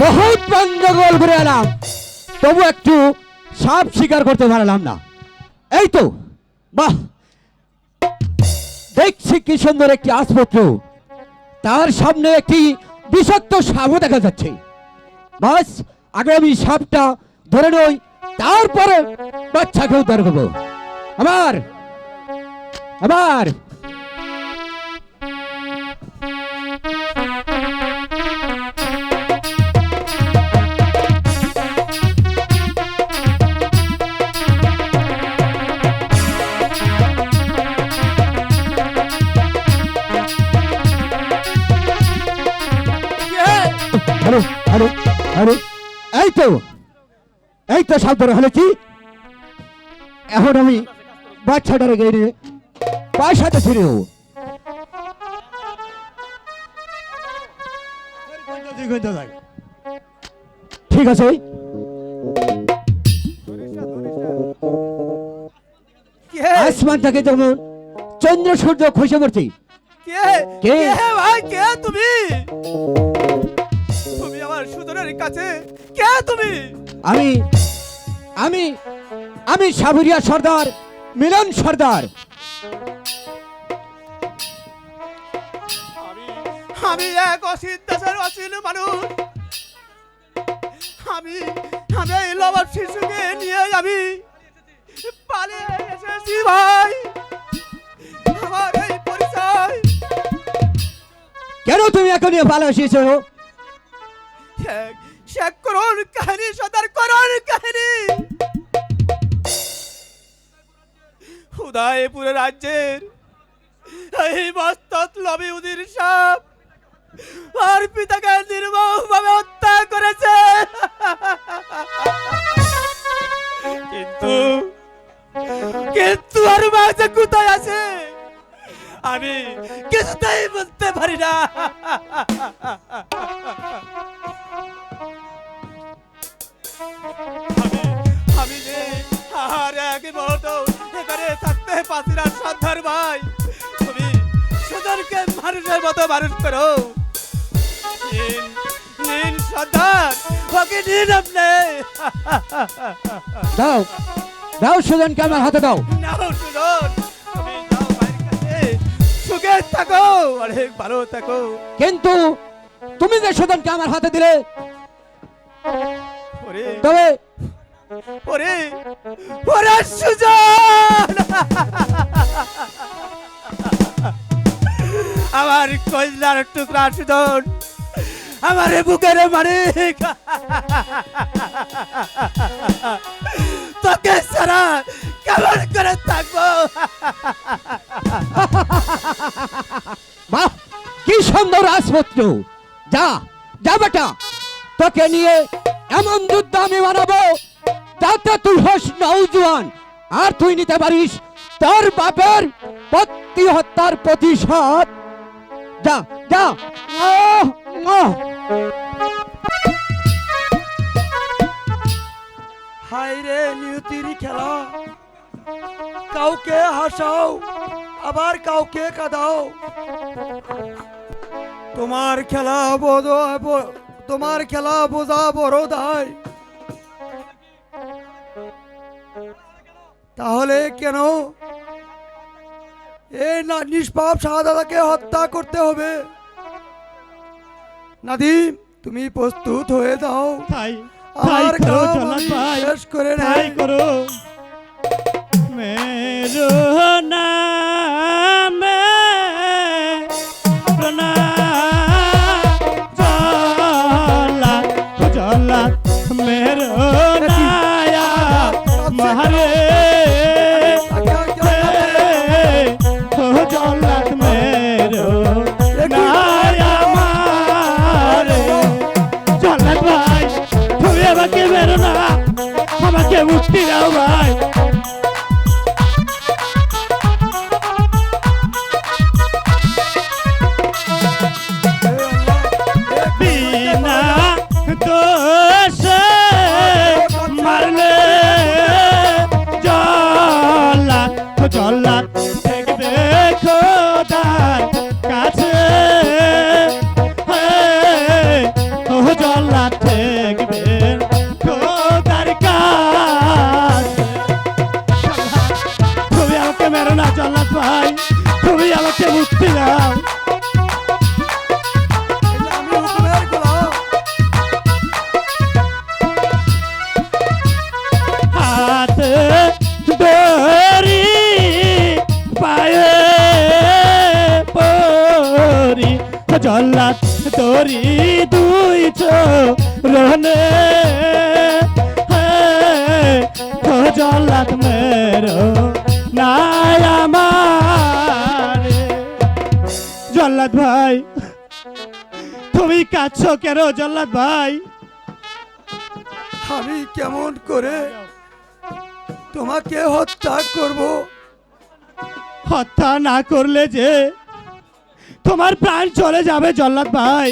বহুত বন জঙ্গল ঘুরে এলাম, তবু একটু সাপ শিকার করতে পারলাম না। এই তো, বাহ, দেখছি কি সুন্দর একটি আসপত্র, তার সামনে একটি বিষাক্ত সাপও দেখা যাচ্ছে। বাস, আগে আমি সাপটা ধরে নই, তারপরে বাচ্চাকে উদ্ধার করবো। আবার আবার আরে আরে আরে, এই তো, এই তো সাপ ধরে হলে কি, এখন আমি বাচ্চাটারে গেড়ে পয়সাতে ফিরে হবো। ঠিক আছে, কে আসমান থেকে যেমন চন্দ্র সূর্য খসে পড়ছে। কে কে? কে ভাই, কে তুমি? তুমি আমার সুদনের কাছে কে তুমি? আমি আমি আমি সাবরিয়া সর্দার, মিলন সর্দার। আমি এক অসীম দেশের অসীম মানুষ। আমি আমি এই লবণ শিশুকে নিয়ে আমি পালিয়ে এসেছি ভাই। আমার এই পরিচয়। কেন তুমি এখন ভালো এসেছো? শেখ করুন কাহিনী, সদার করুন কাহিনী। উদয়পুর রাজ্যের এই মস্তক লবি উদির সাপ আর পিতাকে নির্মমভাবে হত্যা করেছে। কিন্তু কিন্তু আর মাঝে কোথায় আছে আমি কিছুতেই বুঝতে পারি না। আমি যে আর এক মুহূর্ত এখানে থাকতে পারছি না সর্দার ভাই। তুমি সুদনকে মানুষের মতো মানুষ করো। নিন নিন সর্দার, ওকে নিন আপনি। দাও দাও, সুজনকে আমার হাতে দাও। নাও সুদন, তুমি যাও ভাইয়ের কাছে, সুখে থাকো, অনেক ভালো থাকো। কিন্তু তুমি যে সুজনকে আমার হাতে দিলে, ওরে তবে ওরে ওরে সুজন, আমার কইলার টুকরা সুজন, আমার বুকের মালিক, তোকে সারা কেমন করে থাকবো? বাহ, কি সুন্দর আসপত্র। যা যা বেটা, তোকে নিয়ে এমন যুদ্ধ আমি বানাবো যাতে তুই হস নৌজওয়ান, আর তুই নিতে পারিস তোর বাপের পত্নী হত্যার প্রতিশোধ। যা যা। আহ, আহ। হায় রে নিয়তির খেলা, কাউকে হাসাও আবার কাউকে কাঁদাও। তোমার খেলা তোমার খেলা বোঝা বড় দায়। তাহলে কেন এই নিষ্পাপ শাহজাদাকে হত্যা করতে হবে? নাদিম, তুমি প্রস্তুত হয়ে দাও। তাই আমার করো কাম জল্লাদ আমি ভাই, শেষ করে তাই নেই। করো। মেরো নাম জল্লাদ, মেরো নায়া মারে জল্লাদ, মেরো নায়া মারে। জল্লাদ ভাই, তুমি আমাকে মেরো না, আমাকে মুক্তি দাও ভাই। জল্লাদ তোরি দুই চরণে ও জল্লাদ মেরো নাই আমার। জল্লাদ ভাই তুমি কাঁদছো কেন জল্লাদ ভাই? আমি কেমন করে তোমাকে হত্যা করব? হত্যা না করলে যে তোমার প্রাণ চলে যাবে জল্লাদ ভাই।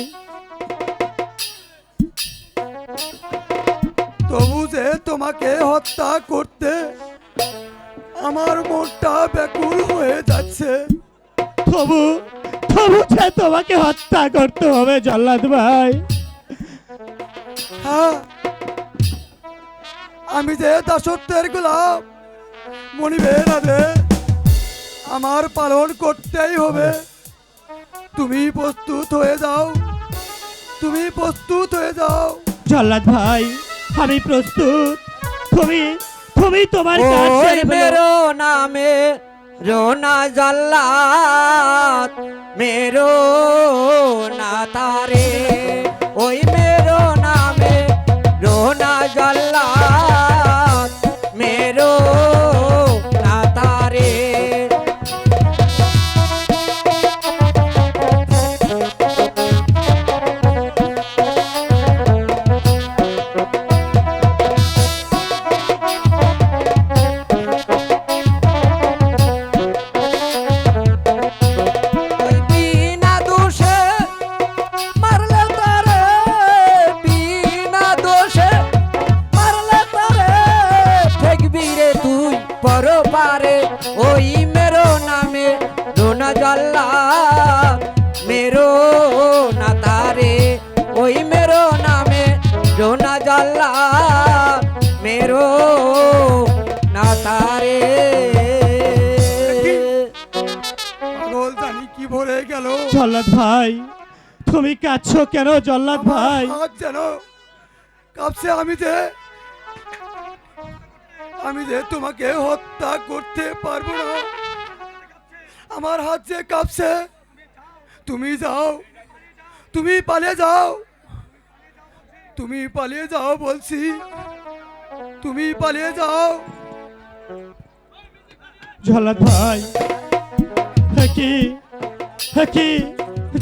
তবু যে তোমাকে হত্যা করতে আমার মনটা ব্যাকুল হয়ে যাচ্ছে। তবু তবু যে তোমাকে হত্যা করতে হবে জল্লাদ ভাই। হ্যাঁ, আমি যে দাসত্বের গোলাম মনিবের আদেশ আমার পালন করতেই হবে। তুমি প্রস্তুত হয়ে যাও, তুমি প্রস্তুত হয়ে যাও। জল্লাদ ভাই আমি প্রস্তুত। তুমি তুমি তোমার কাজ ওই সেরে ফেলো। মেরো নামে রোনা জল্লাদ মেরো না তারে, ওই মেরো নামে রোনা জল্লাদ মেরো না তারে। ওই বিনা দোষে মারলে তারে, বিনা দোষে মারলে তারে, দেখবি রে তুই পরপারে। ওই মেরো নামে রোনা জল্লাদ মেরো না তারে, ওই মেরো নামে রোনা জল্লাদ মেরো না তারে। পাগল জানি কি ভরে গেল। জল্লাদ ভাই তুমি কাঁদছো কেন জল্লাদ ভাই? আমার হাত যেন কাঁপছে। আমি যে তোমাকে হত্যা করতে পারবো না, আমার হাত যে কাঁপছে। তুমি যাও, তুমি পালিয়ে যাও, তুমি পালিয়ে যাও বলছি, তুমি পালিয়ে যাও। জল্লাদ ভাই কি কি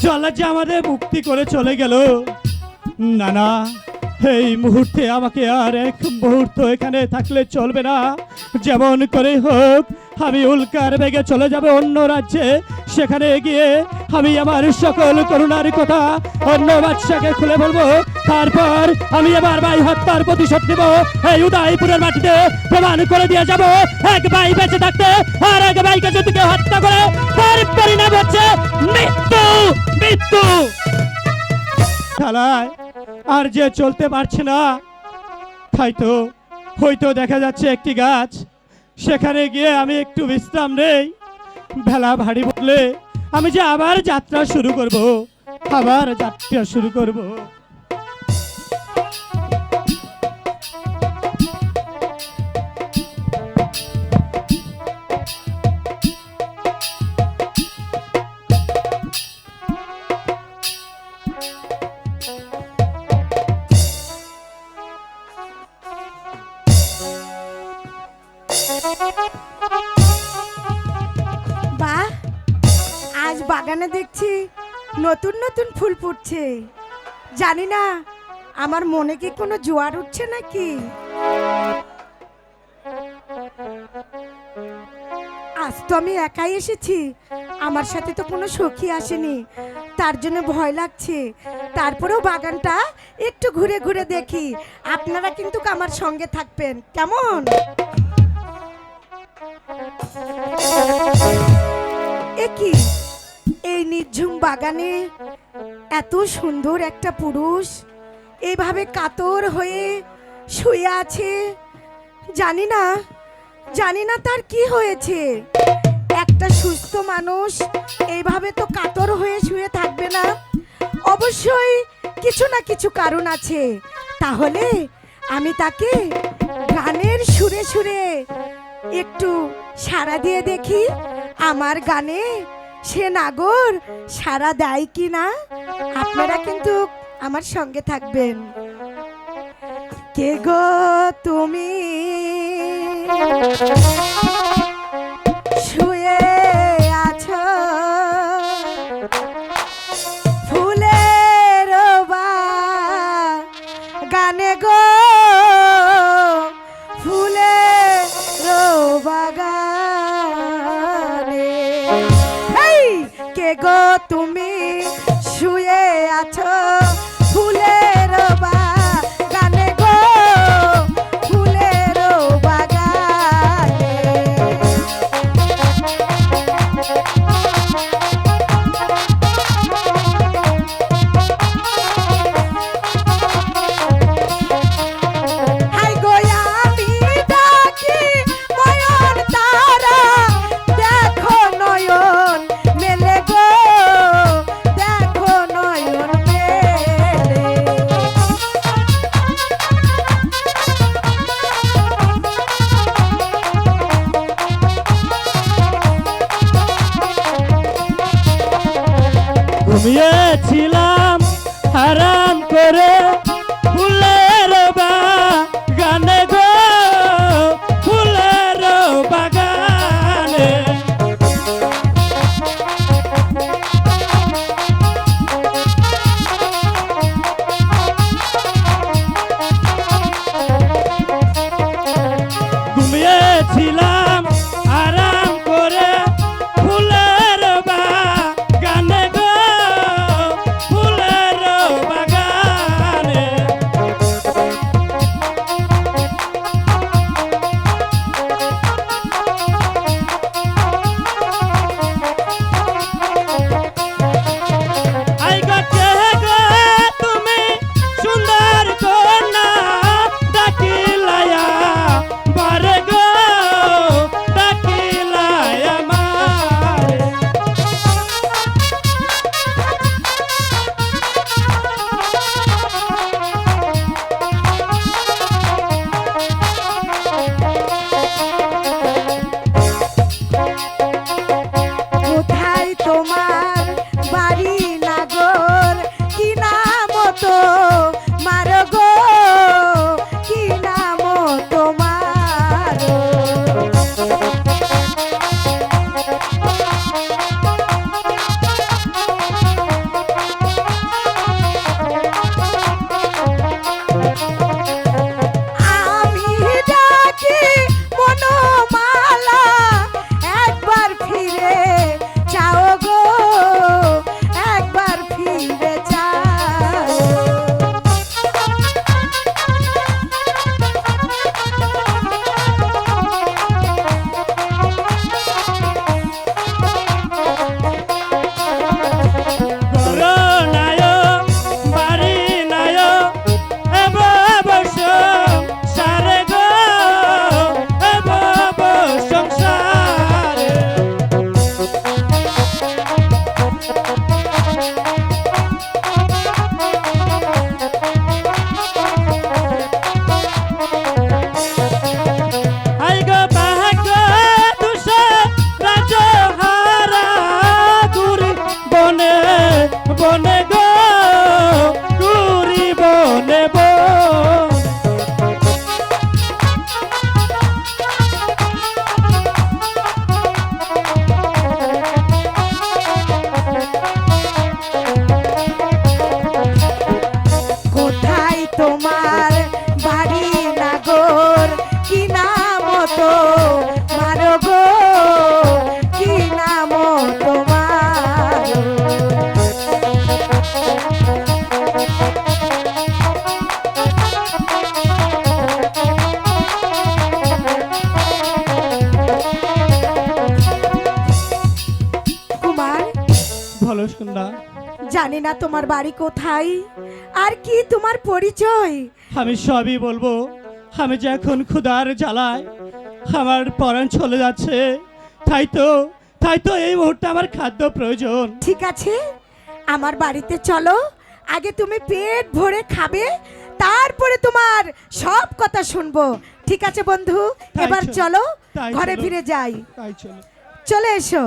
জল্লাদ যে আমাদের মুক্তি করে চলে গেল। না না, এই মুহূর্তে আমাকে আর এক মুহূর্ত এখানে থাকলে চলবে না। যেমন করে হোক আমি উল্কার বেগে চলে যাবে অন্য রাজ্যে। সেখানে গিয়ে আমি আমার সকল করুণার কথা অন্য বাদশাকে খুলে বলবো। তারপর আমি এবার ভাই হত্যার প্রতিশোধ নেব। এই উদয়পুরের মাটিতে প্রমাণ করে দিয়ে যাব এক ভাই বেঁচে থাকতে আর এক ভাইকে যদি কেউ হত্যা করে তার পরিণাম হচ্ছে মৃত্যু, মৃত্যু। শালায় আর যে চলতে পারছে না, তাই তো হয়তো দেখা যাচ্ছে একটি গাছ। সেখানে গিয়ে আমি একটু বিশ্রাম নেই। বেলা ভারী বললে আমি যে আবার যাত্রা শুরু করব, আবার যাত্রা শুরু করব। বাহ, আজ বাগানে দেখছি নতুন নতুন ফুল ফুটছে। জানি না আমার মনে কি কোনো জোয়ার উঠছে নাকি। আজ তো আমি একাই এসেছি, আমার সাথে তো কোনো সখী আসেনি, তার জন্য ভয় লাগছে। তারপরেও বাগানটা একটু ঘুরে ঘুরে দেখি। আপনারা কিন্তু আমার সঙ্গে থাকবেন, কেমন? কি এই নিঝুম বাগানে এত সুন্দর একটা পুরুষ এইভাবে কাতর হয়ে শুয়ে আছে। জানি না তার কি হয়েছে। একটা সুস্থ মানুষ এইভাবে তো কাতর হয়ে শুয়ে থাকবে না, অবশ্যই কিছু না কিছু কারণ আছে। তাহলে আমি তাকে গানের সুরে সুরে একটু সাড়া দিয়ে দেখি। আমার গানে সে নাগর সারা দেয় কি না আপনারা কিন্তু আমার সঙ্গে থাকবেন। কে গো তুমি শুয়ে আছো ফুলের গানে গো ফুলের বাগানে। এই কে গো তুমি শুয়ে আছো ফুলের বাগানে গো ফুলের বাগানে। হাই গো আমি ডাকি নয়ন তারা দেখো নয়ন মেলে গো দেখো নয়ন মেলে। ঘুমিয়েছিলাম আরাম করে ফুলের বাগানে গো ফুলের বাগানে। ঘুমিয়েছিলাম আরাম করে ফুলের বাগানে গো ফুলের বাগানে। আই গো গো তুমি সুন্দর কন্যা ডাকিলায়া বারে গো ডাকিলায়া মারে। কোথায় তোমার বাড়ি নাগর কি নাম তো মারো গো কি নাম তোমার। আমি ডাকি মনোমালা একবার ফিরে যাও গো একবার ফিরে যাও। ঘর নায় বাড়ি নায় এব সংসারে গো এব সংসারে। আই গো ভাগ্য দুষ রাজহারা গুরি বনে বনে গো গুরি বনে বন। কোথায় তোমার বাড়ি নাগর কি নাম তো মারো গো কি নাম তোমার। কুমার ভালো সুন্দর জানি না তোমার বাড়ি কোথায় আর কি তোমার পরিচয়। আমি সবই বলবো। আমি যে এখন ক্ষুধার জ্বালায় আমার পরাণ চলে যাচ্ছে, তাই তো এই মুহূর্তে আমার খাদ্য প্রয়োজন। ঠিক আছে আমার বাড়িতে চলো, আগে তুমি পেট ভরে খাবে তারপরে তোমার সব কথা শুনবো। ঠিক আছে বন্ধু, তাই এবার চলো, চলো তাই ঘরে চলো। ফিরে যাই। তাই চলো। চলে এসো।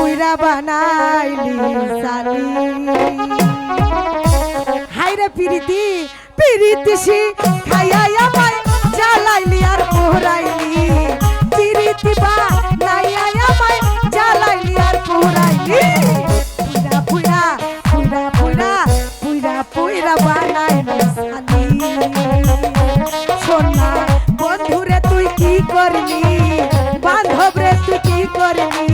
পুইরা বানাইলি সালি হাইরে পিরিতি পিরিতিসি খাইয়া আমায় জ্বালাইলি আর পোড়াইলি পিরিতি বানাইয়া আমায় জ্বালাইলি আর পোড়াইলি পুইরা পুইরা পুইরা পুইরা পুইরা পুইরা বানাইলি সালি সোনা বন্ধুরে তুই কি করলি বান্ধব রে তুই কি করলি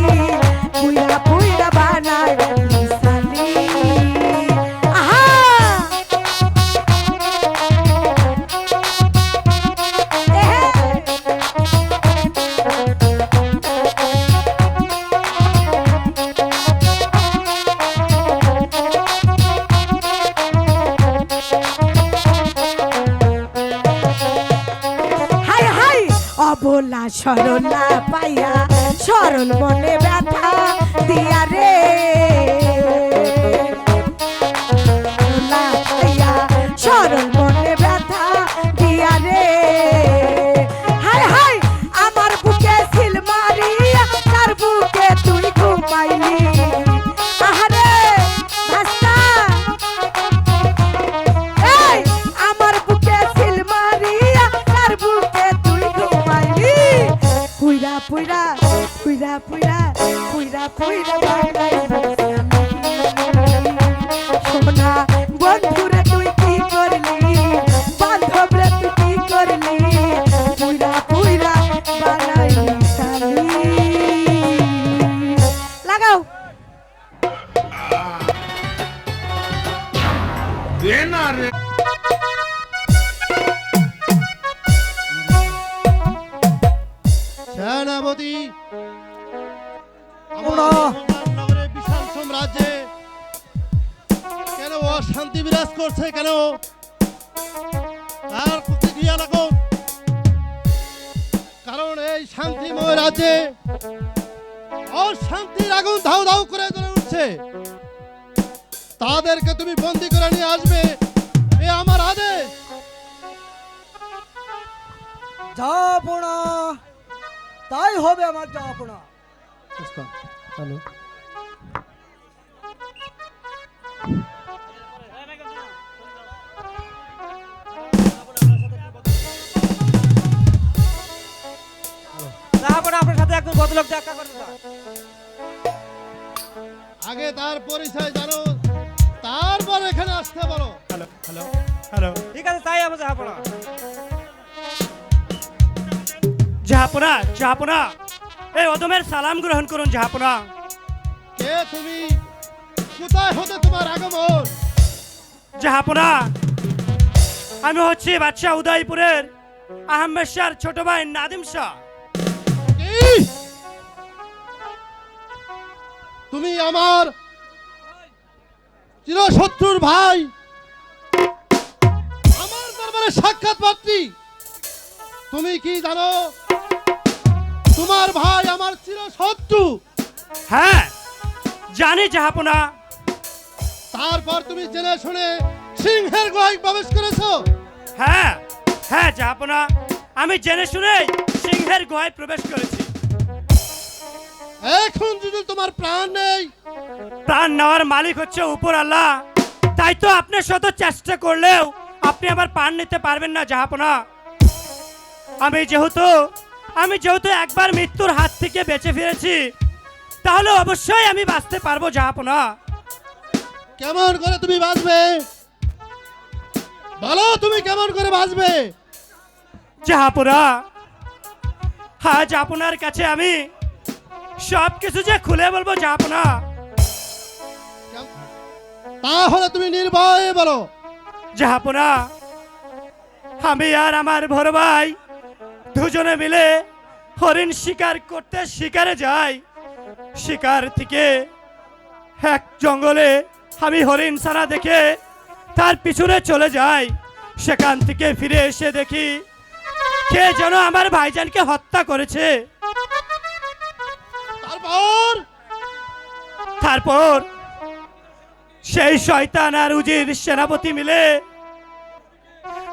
পুইরা পুইরা বানাইলি সালি আহা হাই হাই অবলা সরলা পাইয়া সরল মনে ব্যথা দিয়া রে অবলা পাইয়া সরল মনে ব্যথা দিয়া রে হাই হাই আমার বুকে সিল মারিয়া তার বুকে তুই ঘুমাইলি আহারে ভাস্তা এই আমার বুকে সিল মারিয়া তার বুকে তুই ঘুমাইলি পুইরা পুইরা পুইরা পুইরা পুইরা পুইরা বানাইলি সোনা বন্ধুরে তুই কি করলি বান্ধব রে তুই কি করলি পুইরা পুইরা বানাইলি সালি লাগাও সেনাপতি ওরা নগরে বিশাল সাম্রাজ্যে কেন অশান্তি বিরাজ করছে কেন তার প্রতিক্রিয়া রাখুন কারণ এই শান্তিময় রাজ্যে অশান্তির আগুন ধাউ ধাউ করে জ্বলে উঠছে তাদেরকে তুমি বন্দী করে নিয়ে আসবে এ আমার আদেশ যাপনা তাই হবে আমার যাপনা হ্যালো তারপরে আপনার সাথে একজন ভদ্রলোক দেখা করতে চায়। আগে তার পরিচয় জানো তারপর এখানে আসতে বলো হ্যালো হ্যালো হ্যালো ঠিক আছে তাই আমরা জাহাপনা জাহাপনা জাহাপনা এই অদমের সালাম গ্রহণ করুন জাহাপনা কে তুমি কোথায় হতে তোমার আগমন জাহাপনা আমি হচ্ছি বাদশাহ উদয়পুরের আহমেদ শাহর ছোট ভাই নাদিম শাহ কি? তুমি আমার চিরশত্রুর ভাই আমার দরবারে সাক্ষাৎ পাত্রী তুমি কি জানো তোমার ভাই আমার চিরশত্রু হ্যাঁ জানি জাহাপনা তারপর তুমি জেনে শুনে সিংহের গুহায় প্রবেশ করেছো হ্যাঁ হ্যাঁ জাহাপনা আমি জেনে শুনে সিংহের গুহায় প্রবেশ করেছি এখন যদি তোমার প্রাণ নেই প্রাণ নেওয়ার মালিক হচ্ছে উপর আল্লাহ তাই তো আপনি শত চেষ্টা করলেও আপনি আমার প্রাণ নিতে পারবেন না জাহাপনা আমি যেহেতু একবার মৃত্যুর হাত থেকে বেঁচে ফিরেছি তাহলে অবশ্যই আমি বাঁচতে পারবো জাহাপনা কেমন করে তুমি বাঁচবে বলো তুমি কেমন করে বাঁচবে জাহাপনা আজ আপনার কাছে আমি সব কিছু যে খুলে বলবো জাহাপনা তাহলে তুমি নির্ভয়ে বলো জাহাপনা আমি আর আমার বড় ভাই দুজনে মিলে হরিণ শিকার করতে শিকারে যাই শিকার থেকে এক জঙ্গলে আমি হরিণ ছাড়া দেখে তার পিছনে চলে যাই সেখান থেকে ফিরে এসে দেখি কে যেন আমার ভাইজানকে হত্যা করেছে তারপর সেই শয়তান আর উজির সেনাপতি মিলে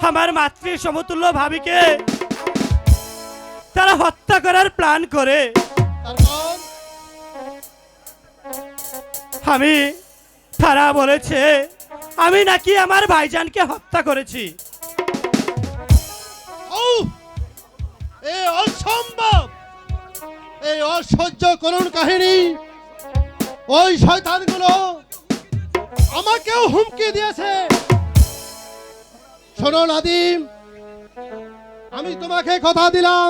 আমার মাতৃ সমতুল্য ভাবিকে তারা হত্যা করার প্ল্যান করে তারা বলেছে আমি নাকি আমার ভাইজানকে হত্যা করেছি। ও এই অসম্ভব, এই অসহ্য করুণ কাহিনী ওই শয়তানগুলো আমাকেও হুমকি দিয়েছে। শোনো নাদিম, আমি তোমাকে কথা দিলাম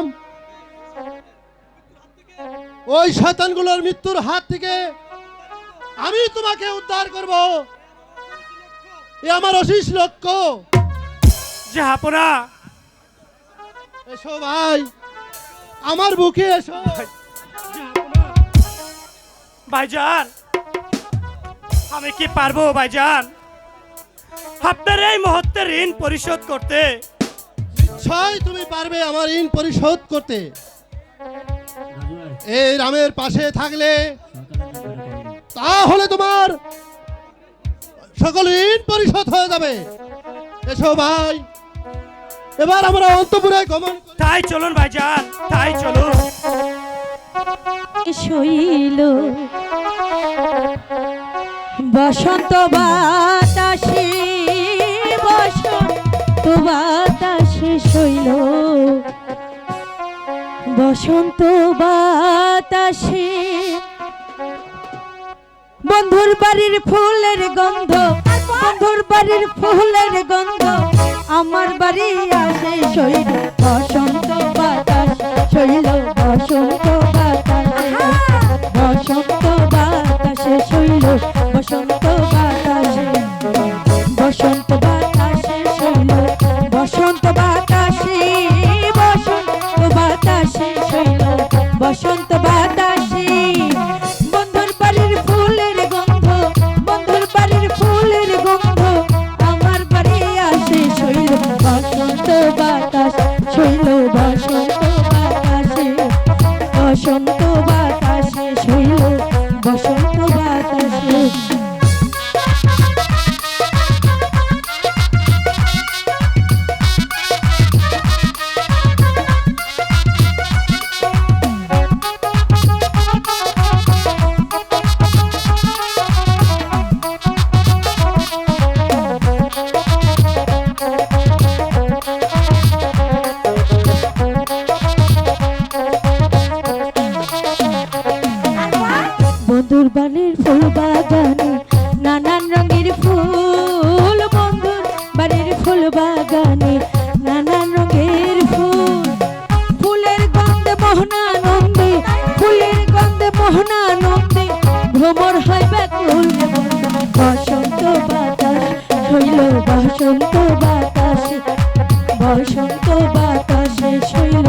ওই শয়তানগুলোর মৃত্যুর হাত থেকে আমি তোমাকে উদ্ধার করব, এ আমার অশেষ লক্ষ্য। জাহাপনা, এসো ভাই, আমার বুকে এসো। ভাইজান আমি কি পারবো ভাইজান আপনার এই মুহূর্তে ঋণ পরিশোধ করতে? নিশ্চয় তুমি পারবে আমার ঋণ পরিশোধ করতে। এই রামের পাশে থাকলে তাহলে তোমার সকল ঋণ পরিশোধ হয়ে যাবে। এসো ভাই, এবার আমরা অন্তপুরে গমন করি। তাই চলুন ভাইজান, তাই চলুন। শৈল বসন্ত বাতাসে, বসন্ত বাতাসে শৈল, বসন্ত বাতাসে বন্ধুর বাড়ির ফুলের গন্ধ, বন্ধুর বাড়ির ফুলের গন্ধ আমার বাড়ি আসে শৈল, বসন্ত বাতাস শৈল, বসন্ত বাতাসে, বসন্ত বাতাসে শৈল, বসন্ত বাতাসে, বসন্ত বাতাসে শৈল, বসন্ত বাতাসে, বসন্ত বাতাসে শৈল, বসন্ত বাতাসে বন্ধুর বাড়ির ফুলের গন্ধ, বন্ধুর বাড়ির ফুলের গন্ধ আমার বাড়ি আসে শৈল, বসন্ত বাতাস শৈল, বসন্ত বাতাসে, বসন্ত বাতাসে শৈল, বসন্ত বাতাসে। বন্ধুর বাড়ির ফুল বাগানে নানান রঙের ফুল, বন্ধুর বাড়ির ফুল বাগানে নানান রঙের ফুল, ফুলের গন্ধে মোহনানন্দে, ফুলের গন্ধে মোহনানন্দে ভ্রমর হয় ব্যাকুল, বসন্ত বাতাস শৈল, বসন্ত বাতাসে, বসন্ত বাতাসে শৈল,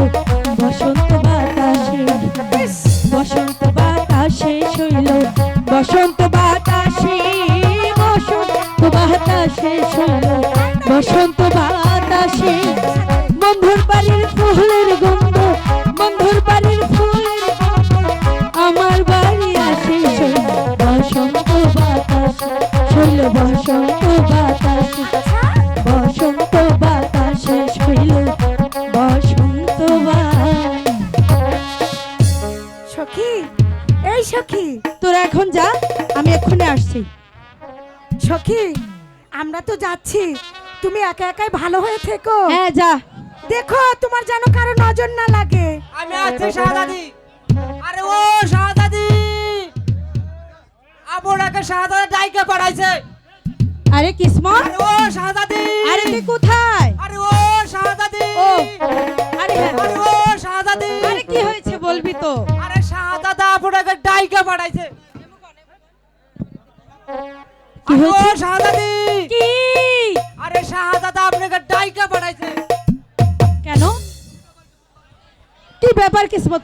বসন্ত বাতাসে, বসন্ত বাতাসে শৈল, বসন্ত বাতাসে, বসন্ত বাতাসে শৈল, বসন্ত বাতাসে বন্ধুর বাড়ির ফুলের গন্ধ, বন্ধুর বাড়ির ফুলের গন্ধ আমার বাড়ি আসে শৈল, বসন্ত বাতাসে শৈল, বসন্ত বাতাসে, বসন্ত বাতাসে শৈল, বসন্ত বাতাসে। সখী, এই সখী, তোরা এখন যা, আমি এক্ষুনি আসছি। সখী আমরা তো যাচ্ছি, তুমি একা একাই ভালো হয়ে থেকো। হ্যাঁ যা। দেখো তোমার যেন কারো নজর না লাগে। আমি আছি শাহজাদি। আরে ও শাহজাদি, আপনাকে শাহজাদি ডাইকে পাঠাইছে। আরে কিসমত, আরে ও শাহজাদি, আরে তুই কোথায়? আরে ও শাহজাদি, ও আরে হ্যাঁ, আরে ও শাহজাদি, আরে কি হয়েছে বলবি তো? আরে শাহজাদা আপনাকে ডাইকে পাঠাইছে। কি আরে ও হয়েছে? শাহজাদি, কি? আরে শাহজাদা আপনাকে ডাইকে পাঠাইছে। কেন? কি ব্যাপার কিসমত?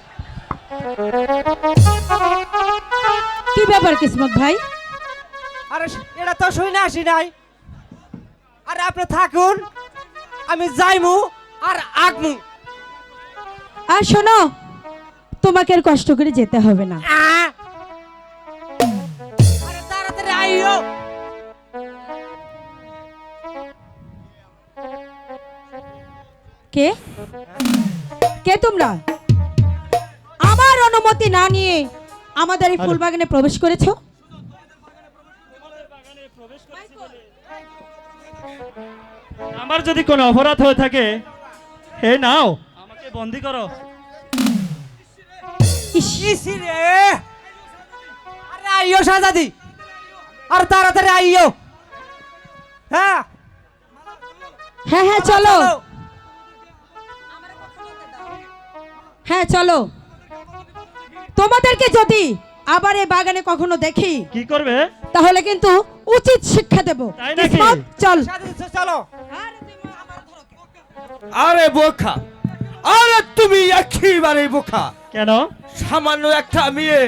কি ব্যাপার কিসমত ভাই? আরে এটা তো শুই না আসি নাই। আরে আপনি থাকুন, আমি যাইমু আর আগমু। আর শোনো, তোমাকে আর কষ্ট করে যেতে হবে না। আরে তাড়াতাড়ি আইও। কে কে তোমরা? আমার অনুমতি না নিয়ে আমাদের এই ফুল বাগানে প্রবেশ করেছো? আমার যদি কোনো অপরাধ হয়ে থাকে হে নাও আমাকে বন্দি করো। আরে আইও শাহজাদি, আর তাড়াতাড়ি আইও। হ্যাঁ হ্যাঁ হ্যাঁ চলো, হ্যাঁ চলো। তোমাদেরকে যদি আবার এই বাগানে কখনো দেখি কি করবে? তাহলে কিন্তু উচিত শিক্ষা দেব। তাই নাকি? ইসমত, চল। চলো। আরে বোকা, আরে তুমি একেবারে বোকা। কেন? সামান্য একটা মেয়ে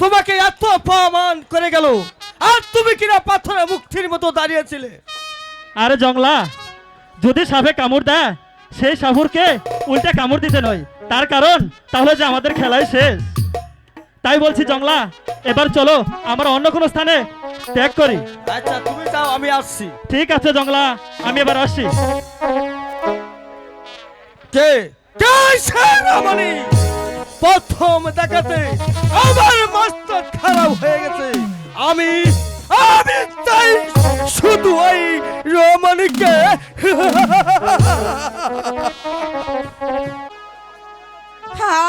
তোমাকে এত অপমান করে গেল, আর তুমি কিনা পাথরের মুক্তির মতো দাঁড়িয়েছিলে। আরে জংলা, যদি সাপে কামড় দেয় সেই সাপুরকে উল্টা কামড় দিতে নয়, তার কারণ তাহলে যে আমাদের খেলাই শেষ। তাই বলছি জংলা, এবার চলো আমরা অন্য কোনো স্থানে ত্যাগ করি। আচ্ছা তুমি যাও, আমি আসছি। ঠিক আছে জংলা, আমি এবার আসছি। কে কে সেনামণি? প্রথম দেখাতে আমার মাস্টার খারাপ হয়ে গেছে। আমি আমি চাই শুধু ওই রমণীকে।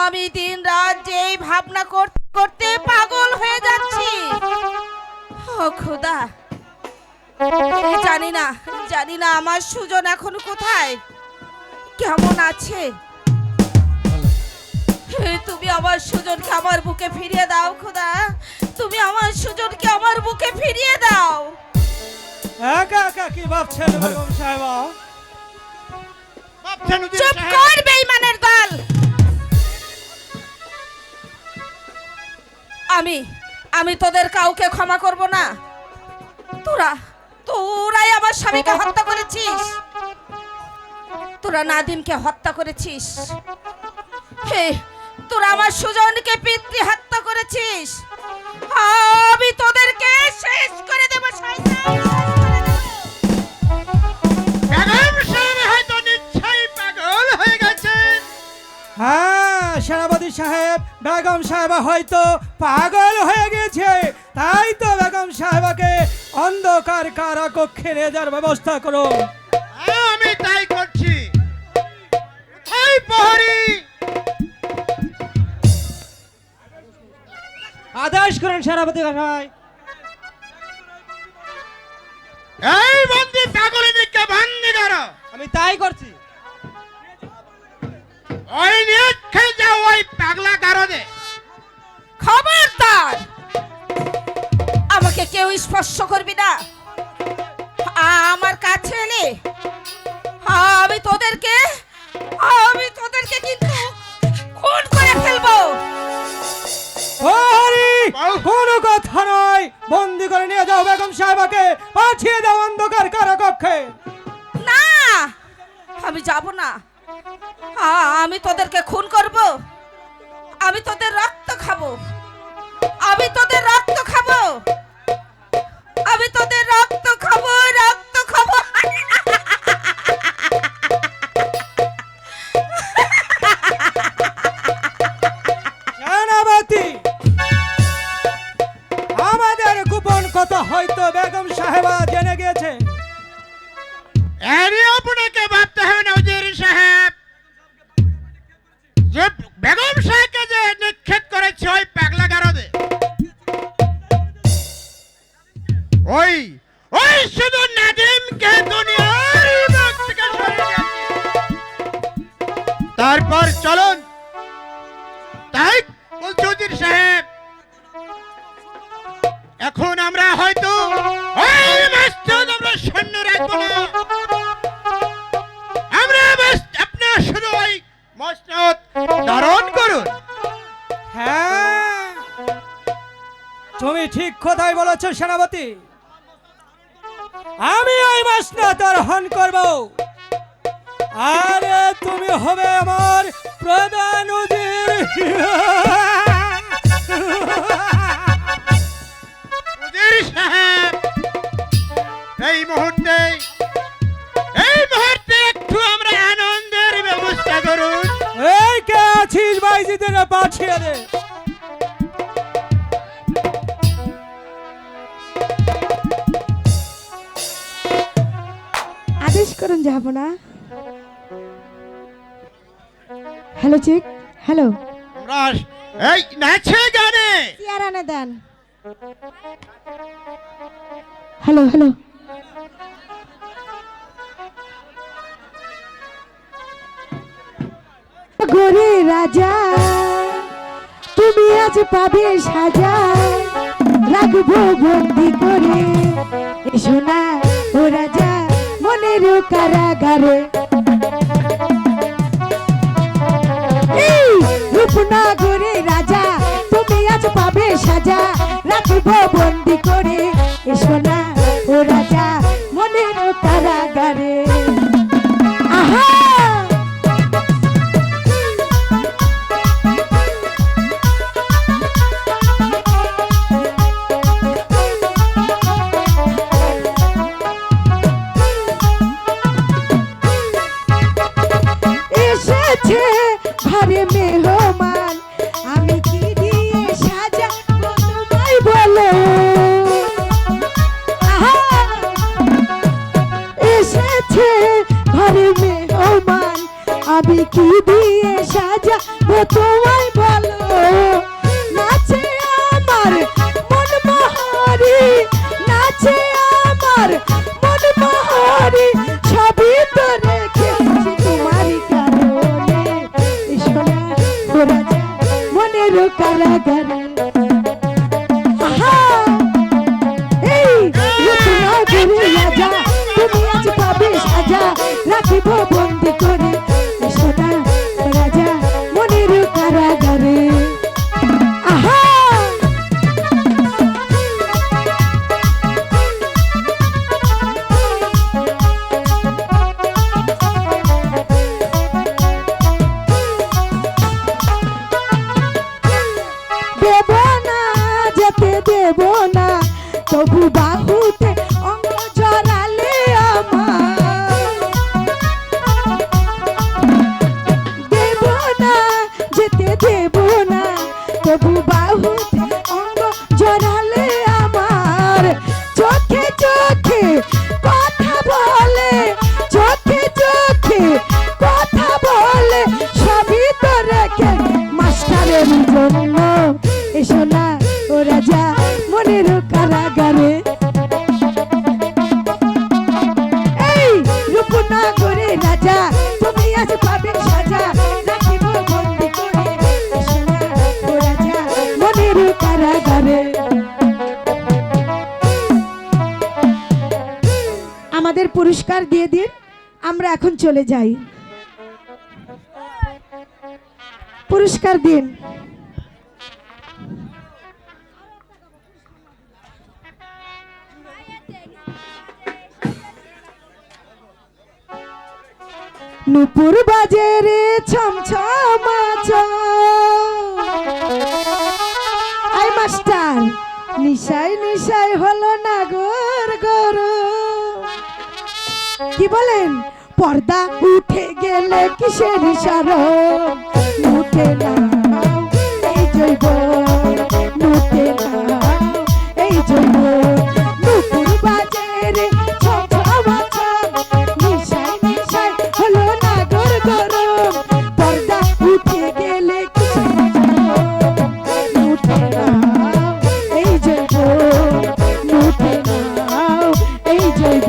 আমি দিন রাত যেই ভাবনা করতে করতে পাগল হয়ে যাচ্ছি। ও খোদা, জানি না আমার সুজন এখন কোথায়, কেমন আছে। তুমি আমার সুজনকে আমার বুকে ফিরিয়ে দাও খোদা, তুমি আমার সুজনকে আমার বুকে ফিরিয়ে দাও। একা একা কি ভাবছেন বেগম সাহেবা? ভাবছেন উজির চুপ সাহেব? কর বেঈমানের দল। আমি তোদের কাউকে ক্ষমা করব না। তোরাই আমার স্বামীকে হত্যা করেছিস, তোরা নাদিমকে হত্যা করেছিস, হে তোরা আমার সুজনকে পিতৃ হত্যা করেছিস। আমি তোদেরকে শেষ করে দেব। বেগম সাহেব হয়তো নিশ্চয়ই পাগল হয়ে গেছেন। হ্যাঁ সেনাপতি সাহেব, বেগম সাহেবা হয়তো পাগল হয়ে গেছে। তাই তো বেগম সাহেবাকে অন্ধকার কারাকক্ষে নিয়ে যাওয়ার ব্যবস্থা করো। আমি তাই করছি। এই প্রহরী, আদেশ করেন সেনাপতি মশাই। এই বন্দি পাগলিনীকে বন্দি করো। আমি তাই করছি। ওই নিয়ে খেয়ে যাও ওই পাগলা গারদে। খবরদার, আমাকে কেউ স্পর্শ করবি না। আমার কাছে এলে আমি তোদেরকে কিন্তু খুন করে ফেলবো। কোনো কথা নয়, বন্দি করে নিয়ে যাও বেগম সাহেবাকে, পাঠিয়ে দাও অন্ধকার কারাকক্ষে। না, আমি যাব না। আমি তোদেরকে খুন করব, আমি তোদের রক্ত খাবো, আমি তোদের রক্ত খাবো, আমি তোদের রক্ত খাবো, রক্ত খাবো। সেনাপতি, আমাদের গোপন কথা হয়তো বেগম সাহেবা জেনে গেছে। এরই আপনাকে ভাবতে হবে না উজির সাহেব, যে বেগম সাহেবকে যে নিক্ষেপ করেছে ওই পাগলা গারদে, ওই শুধু নাদিমকে দুনিয়ার মুখ থেকে সরিয়ে দিয়েছে। তারপর চলুন, তাই বলছি উজির সাহেব, এখন আমরা হয়তো ওই মসজিদ আমরা সৈন্য রাখবো না। আমরা আপনার শুধু ওই মসজিদ ধারণ করুন। হ্যাঁ, তুমি ঠিক কথাই বলেছো সেনাপতি। আমি ওই মাসনাত আরোহণ করব, আরে তুমি হবে আমার প্রধান উজির। উজির সাহেব, এই মুহূর্তে একটু আমরা আনন্দের ব্যবস্থা করুন। এই কে আছিস বাইজিদের পাঠিয়ে দে। জিজ্ঞেস করুন যাব না। হ্যালো চিক, হ্যালো, আমরা এই নাচে গানে চেয়ার আনে দেন। হ্যালো হ্যালো, গোরে রাজা তুমি আজ পাবে সাজা, রাখবো বন্দি করে এসো না ও রাজা মনের কারাগারে। এই রূপনগরে রাজা তুমি আজ পাবে সাজা, রাখবো বন্দি করে এসো না ও রাজা মনের কারাগারে। আহা এসেছে ঘরে মেহমান, আমি কি দিয়ে সাজাবো তোমায় বলো। আহা! এসেছে ঘরে মেহমান, আমি কি দিয়ে সাজাবো তোমায় বলো। নাচে আমার মন মহারি, নাচে আমার মন মহারি, সবই তো রেখেছি তোমারই কারণে এসো না ও রাজা মনের কারাগারে। আহা! এই রূপনগরে রাজা তুমি আজ পাবে সাজা, রাখিব বন্দি করে এসো না ও রাজা মনের কারাগারে। আহা! দেব না যেতে দেব না, তবু বাহুতে অঙ্গ জড়ালে আমার। দেব না যেতে দেব না, তবু বাহুতে অঙ্গ জড়ালে আমার। চোখে চোখে কথা বলে, চোখে চোখে কথা বলে, সবই তো রেখে মাস্টারের জন্য এসো না ও রাজা মনের কারাগারে। এই রূপনগরে রাজা তুমি আজ পাবে সাজা, রাখিব বন্দি করে এসো না ও রাজা মনের কারাগারে। আমাদের পুরস্কার দিয়ে দিন, আমরা এখন চলে যাই। পুরস্কার দিন। নুপুর বাজে রে ছমছমা আই মাস্টার, নিশায় নিশায় হলো না গোর গর। কি বলেন? পর্দা উঠে গেলে কিসের শরম, উঠে না এই জৈব, উঠে না এই জৈব। নুপুর বাজে রে ছমছমা নিশায় নিশায় হলো না গোর গরম, পর্দা উঠে গেলে কিসের শরম, উঠে না এই জৈব, উঠে না এই জৈব।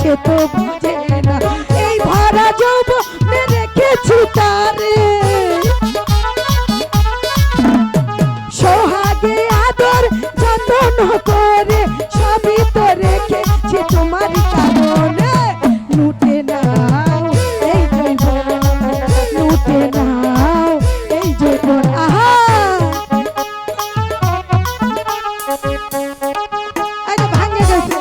সে তো বুঝে না, এই ভরা যৌবনে রেখেছি তারে, সোহাগে আদর যত্ন করে, সবই তো রেখেছি তোমার কারণে। লুটে নাও এই জৈবন, লুটে নাও এই জৈবন। আহা ভাঙে গেছে।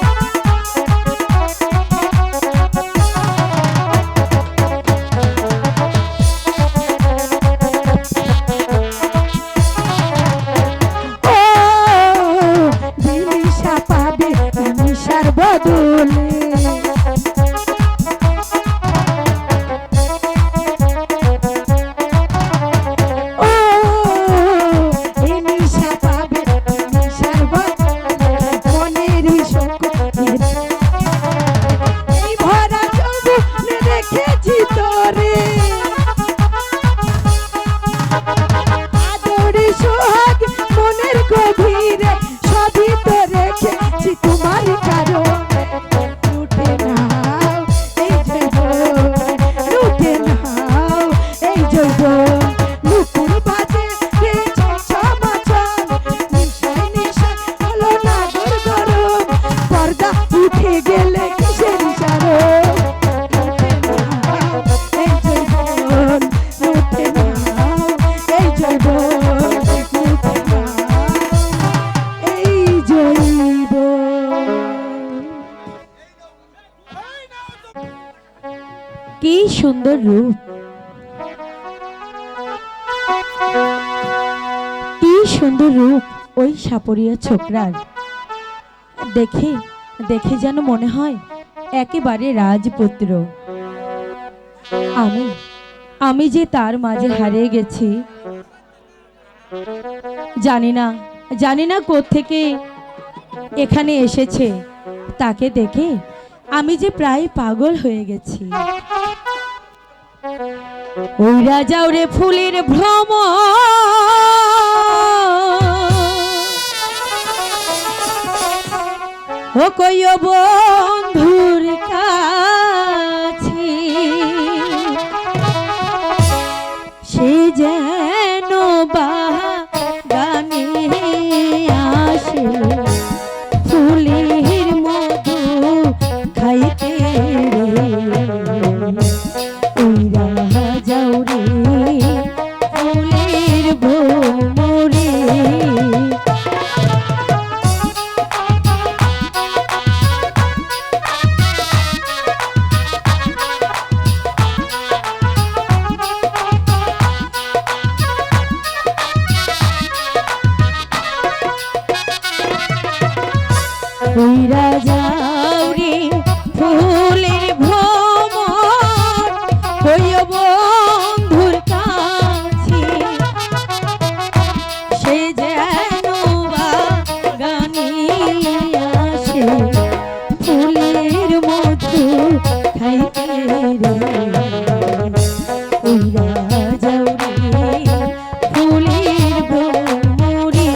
সুন্দর রূপ, কি সুন্দর রূপ ওই সাপরিয়া ছোকরার। দেখে দেখে যেন মনে হয় একেবারে রাজপুত্র। আমি আমি যে তার মাঝে হারিয়ে গেছি, জানি না কোত্থেকে এখানে এসেছে। তাকে দেখে আমি যে প্রায় পাগল হয়ে গেছি। ওই রাজাও রে ফুলের ভ্রম, ও কইও বন্ধুর কাছে, সে যেন বাগানে আসে ফুলের মধু খাইতে রে। ওই রাজাও রে ফুলের ভ্রমরে, ওই রাজাও রে ফুলের ভ্রমর, হইও বন্ধুর কাছে, সে যেন বাগানে আসে ফুলের মধু খাইতে রে। ওই রাজাও রে ফুলের ভ্রমরে,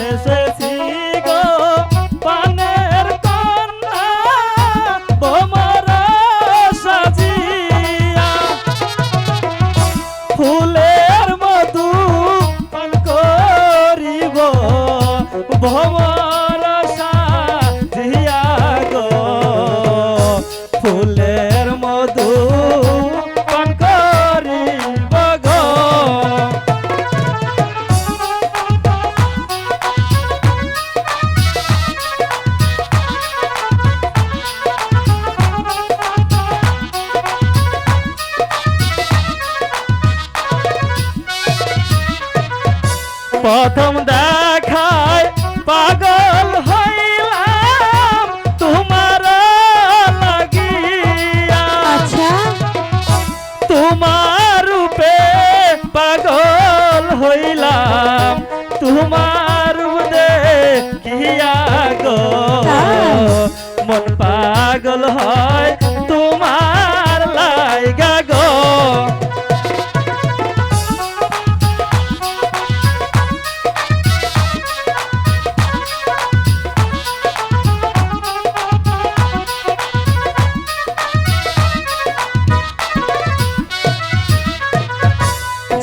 এসেছি গো পানের কন্যা, তোমার সাজিয়া ফুলের মধু পান করিব, ভ্রমর সাজিয়া গো ফুলের মধু পান করিব গো। প্রথম দেখায় পাগল হইলাম তোমার লাগিয়া, আচ্ছা তোমার রূপে পাগল হইলাম, তোমার রূপ দেখিয়া গো মন পাগল হয় তোমার লাইগা গো।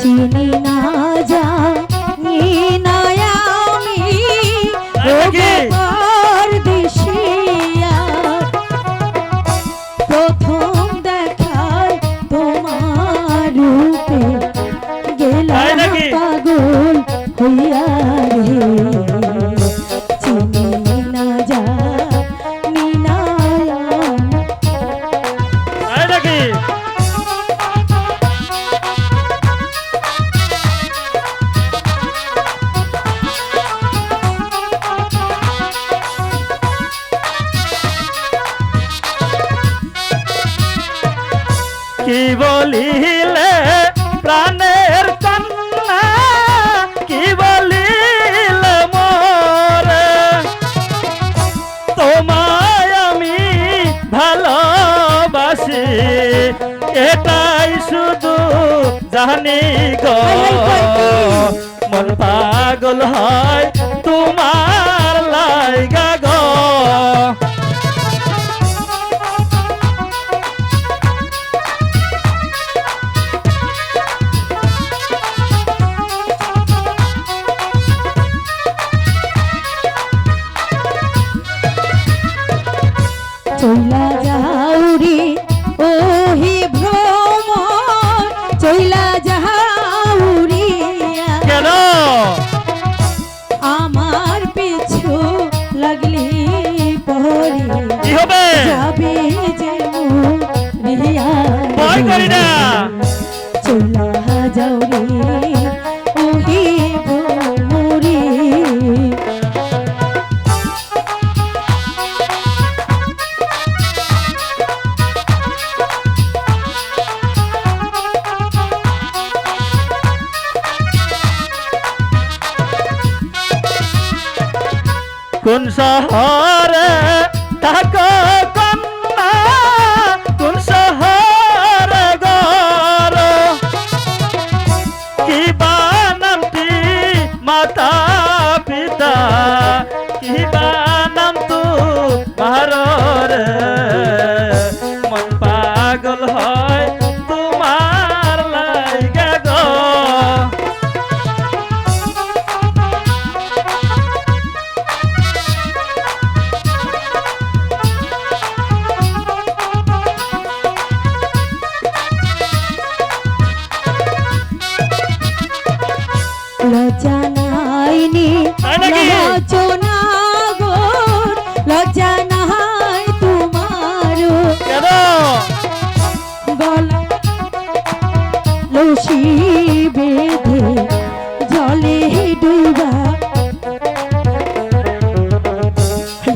চিনি না জানি না আমি ও কি? পরদেশিয়া, প্রথম দেখায় তোমার রূপে তাই গেলাম নাকি? পাগল হইয়া রে। চিনি না জানি না আমি, তাই নাকি? কি বলিলে প্রাণের কন্যা, কি বলিলে মোরে, তোমায় আমি ভালোবাসি এটাই শুধু জানি গো, মন পাগল হয় তোমার লাইগা গো। চইলা যা যাবে যে মরিয়া ভয় করি না। চলা যাও রে ওহি ভ্রমরে কোন শহরে থাকো কন্যা, কোন শহরে গর, কি বা নামটি মাতা পিতা, কি বা নাম তু রে, মন পাগল হয় তোমার লাইগা গো। লজ্জা নাইনি তাই নাকি? লজ্জনা গো লজ্জা নাই তোমার কেন? গলা লসি বেঁধে জলে ডুবা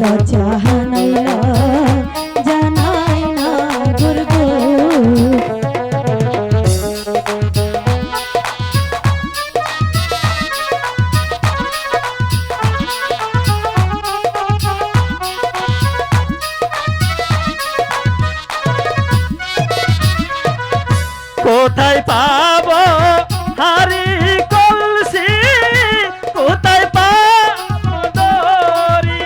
লজ্জা নাই লজ্জা নাই না দুর্গ কোথায় পাবো হারি কলসি, কোথায় পাবো দরি,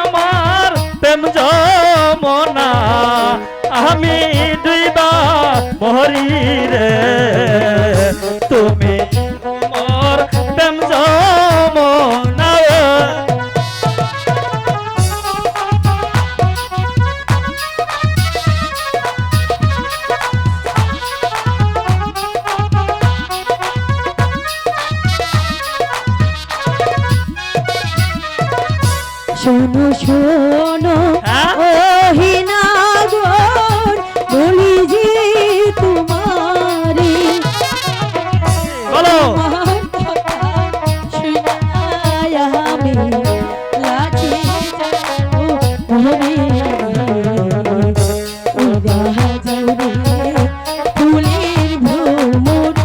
আমার প্রেম যমনা আমি ডুইবা মরি রে, তুমি মোর প্রেম যমনা। শোনো শোনো হ্যাঁ? ওহিনা গোর বলি যে তোমারে বলো। তোমার কথা শুনাই আমি লাঠি যাবো ওরে উড়া যাও রে ফুলের ভ্রমর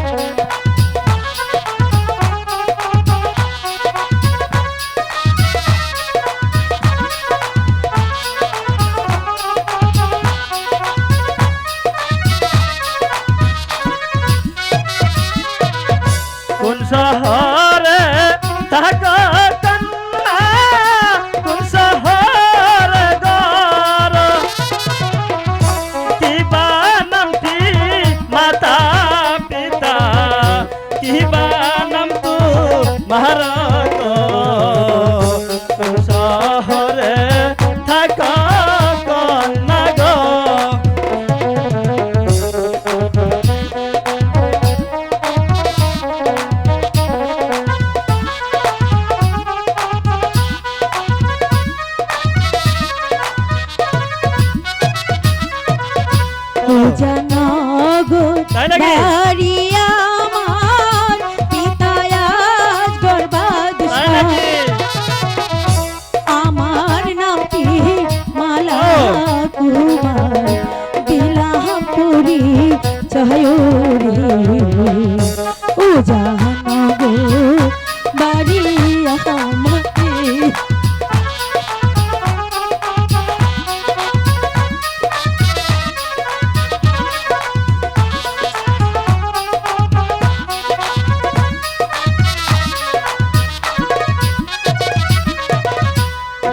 কোন শহরে থাকো কন্যা, কোন শহরে গর, কি বা নামটি মাতা পিতা, কি বা নাম তু মহারাজ, কোন শহরে থাকো কন্যা গো। জানাগো তাই নাকি? বাড়ি আমার পিতায় আজ বরবাদ তাই নাকি? আমার নামটি মালা কুমার দিলাম পুরি চয়রে ও জানাগো বাড়ি আমাকে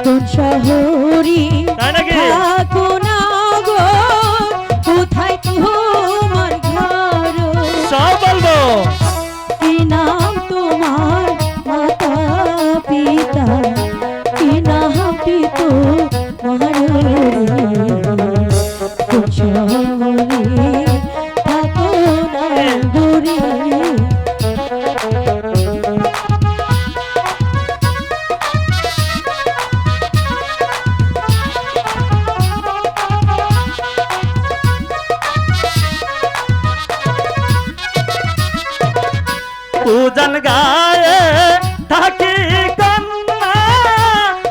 কোন শহরে তাই নাকি? থাকো না গো কোথায় তোমার ঘর সব বলবো। কি নাম তোমার মাতা পিতা কি নামটি তোমার কোন শহরে থাকো না গোরে উজান গায়ে থাকি কন্যা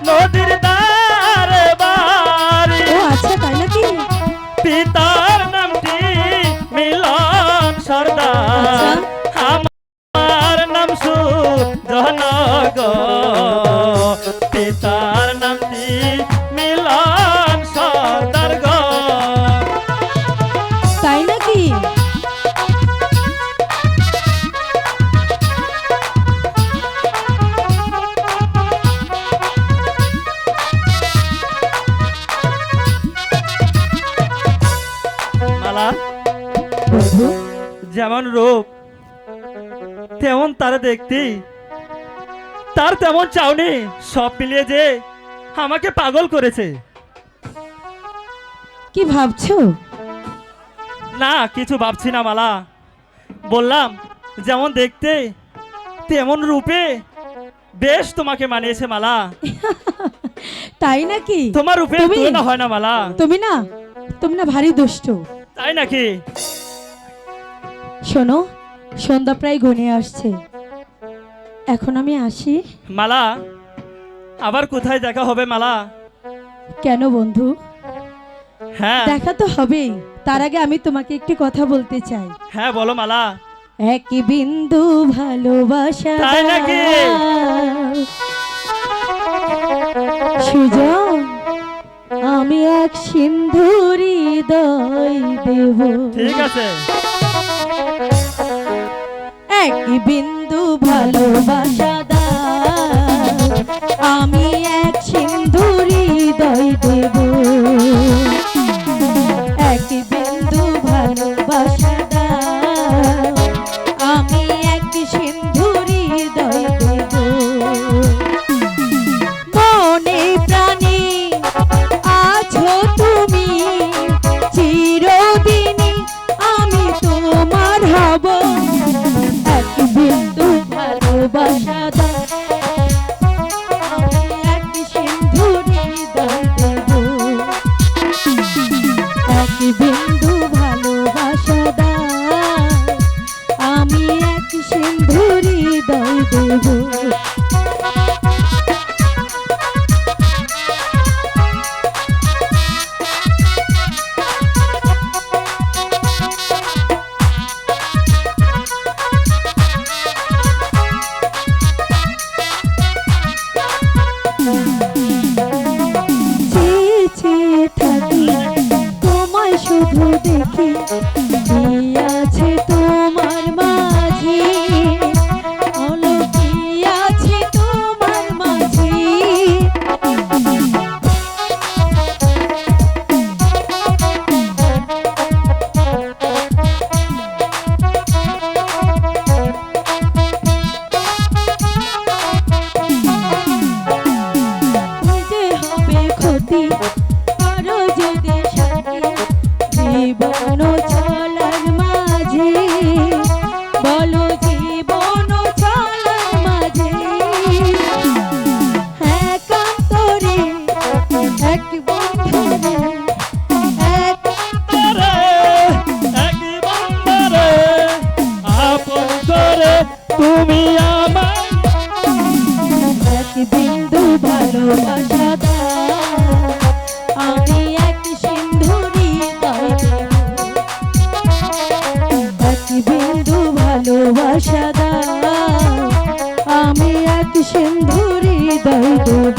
নদীর ধারে বাড়ি ও আচ্ছা তাই নাকি? পিতার নামটি মিলন সর্দার আমার নাম সুজন গো পিতার নামটি মিলন সর্দার গো তাই নাকি? মালা যেমন রূপ তেমন তার দেখতে তার তেমন চাউনি সব মিলিয়ে যে আমাকে পাগল করেছে। কি ভাবছো? না কিছু ভাবছি না মালা, বললাম যেমন দেখতে তেমন রূপে বেশ তোমাকে মানিয়েছে মালা। তাই নাকি? তোমার রূপে তুমি- তুলনা হয় না মালা। তুমি না ভারী দুষ্ট। তাই নাকি? শোনো, সন্ধ্যা প্রায় ঘনিয়ে আসছে, এখন আমি আসি। মালা আবার কোথায় দেখা হবে মালা? কেন বন্ধু? হ্যাঁ দেখা তো হবেই, তার আগে আমি তোমাকে একটি কথা বলতে চাই। হ্যাঁ বলো মালা। এক বিন্দু ভালোবাসা তাই নাকি? দাও। সুজন, আমি এক সিন্ধুর হৃদয় দেব। ঠিক আছে। এক বিন্দু ভালোবাসা দাও, আমি এক সিন্ধুর হৃদয় দেব। এক বিন্দু ভালোবাসা দাও, আমি এক সিন্ধুর হৃদয় দেব। মনে প্রাণে আছো তুমি, চিরদিনই আমি তোমার হব। এক বিন্দু ভালোবাসা দাও, আমি এক সিন্ধুর হৃদয় দেব। এক বিন্দু ভালোবাসা দাও, আমি এক সিন্ধুর হৃদয় দেব। চেয়ে চেয়ে থাকি তোমায় শুধু দেখি, কি আছে তোমার মাঝে, বলো কি আছে তোমার মাঝে। যে হবে ক্ষতি আরো যদি সাথে, জীবন চলার মাঝে, বলো জীবন চলার মাঝে। একান্তরে এক বন্ধুরে, এক রে, এক বন্ধরে, আপন করে তুমি আমায় এক বিন্দু ভালোবাসা দাও, আমি এক সিন্ধুর হৃদয় দেব। এক বিন্দু ভালোবাসা দাও, আমি এক সিন্ধুর হৃদয় দেব।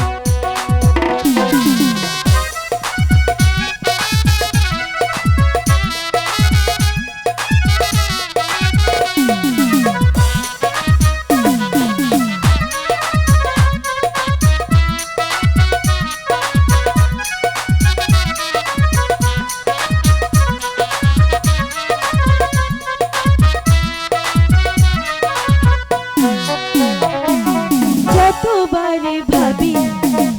যতবারে ভাবি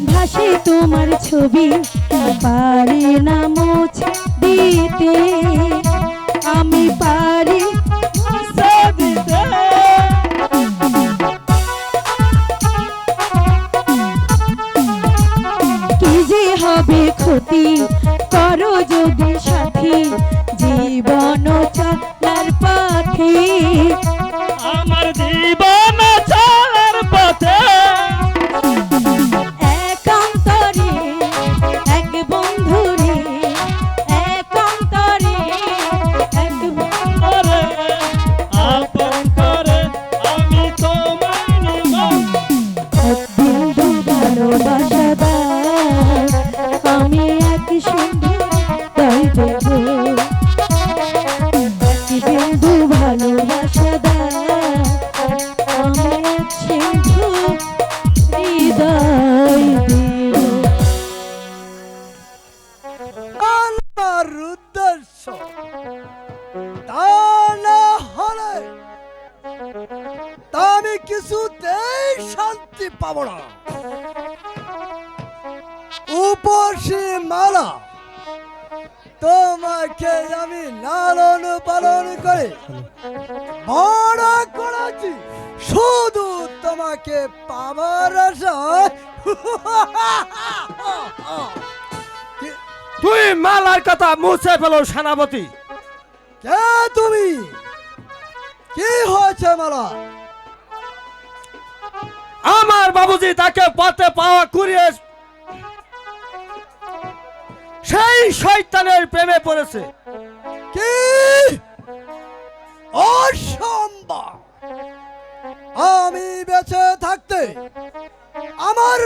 ভাসে তোমার ছবি, পারি না মুছে দিতে, আমি পারি মুছে দিতে। কি যে হবে ক্ষতি করো যদি সাথী, জীবন চলার পথে। আমার কিছুতেই শান্তি পাবো না। উপসী মালা, তোমাকে আমি লালন পালন করে বড় করেছি, শুধু তোমাকে পাবার আশায়। তুই মালার কথা মুছে ফেলো সেনাপতি। কে তুমি? কি হয়েছে মালা? আমার বাবুজি তাকে পথে পাওয়া কুড়িয়ে সেই শয়তানের প্রেমে পড়েছে। কি অসম্ভব! আমি বেঁচে থাকতে আমার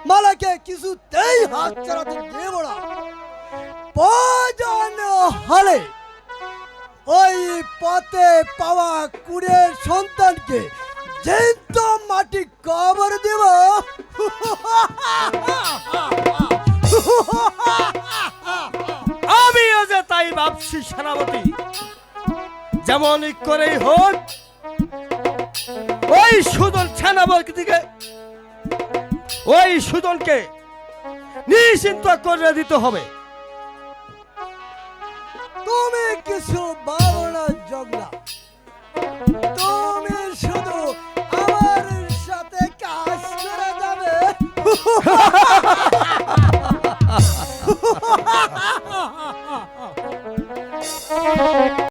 মালাকে কিছুতেই হাত চালাতে দেব না। প্রয়োজন হলে ওই পথে পাওয়া কুড়ের সন্তানকে জ্যান্ত মাটি কবর দেব। আমিও যে তাই ভাবছি সেনাপতি। যেমন করেই হোক ওই সুজন সেনাপতিকে, ওই সুজনকে নিশ্চিন্ত করে দিতে হবে। তুমি কিছু বলো না জগলা, তুমি শুধু আমার সাথে কাজ করে যাবে।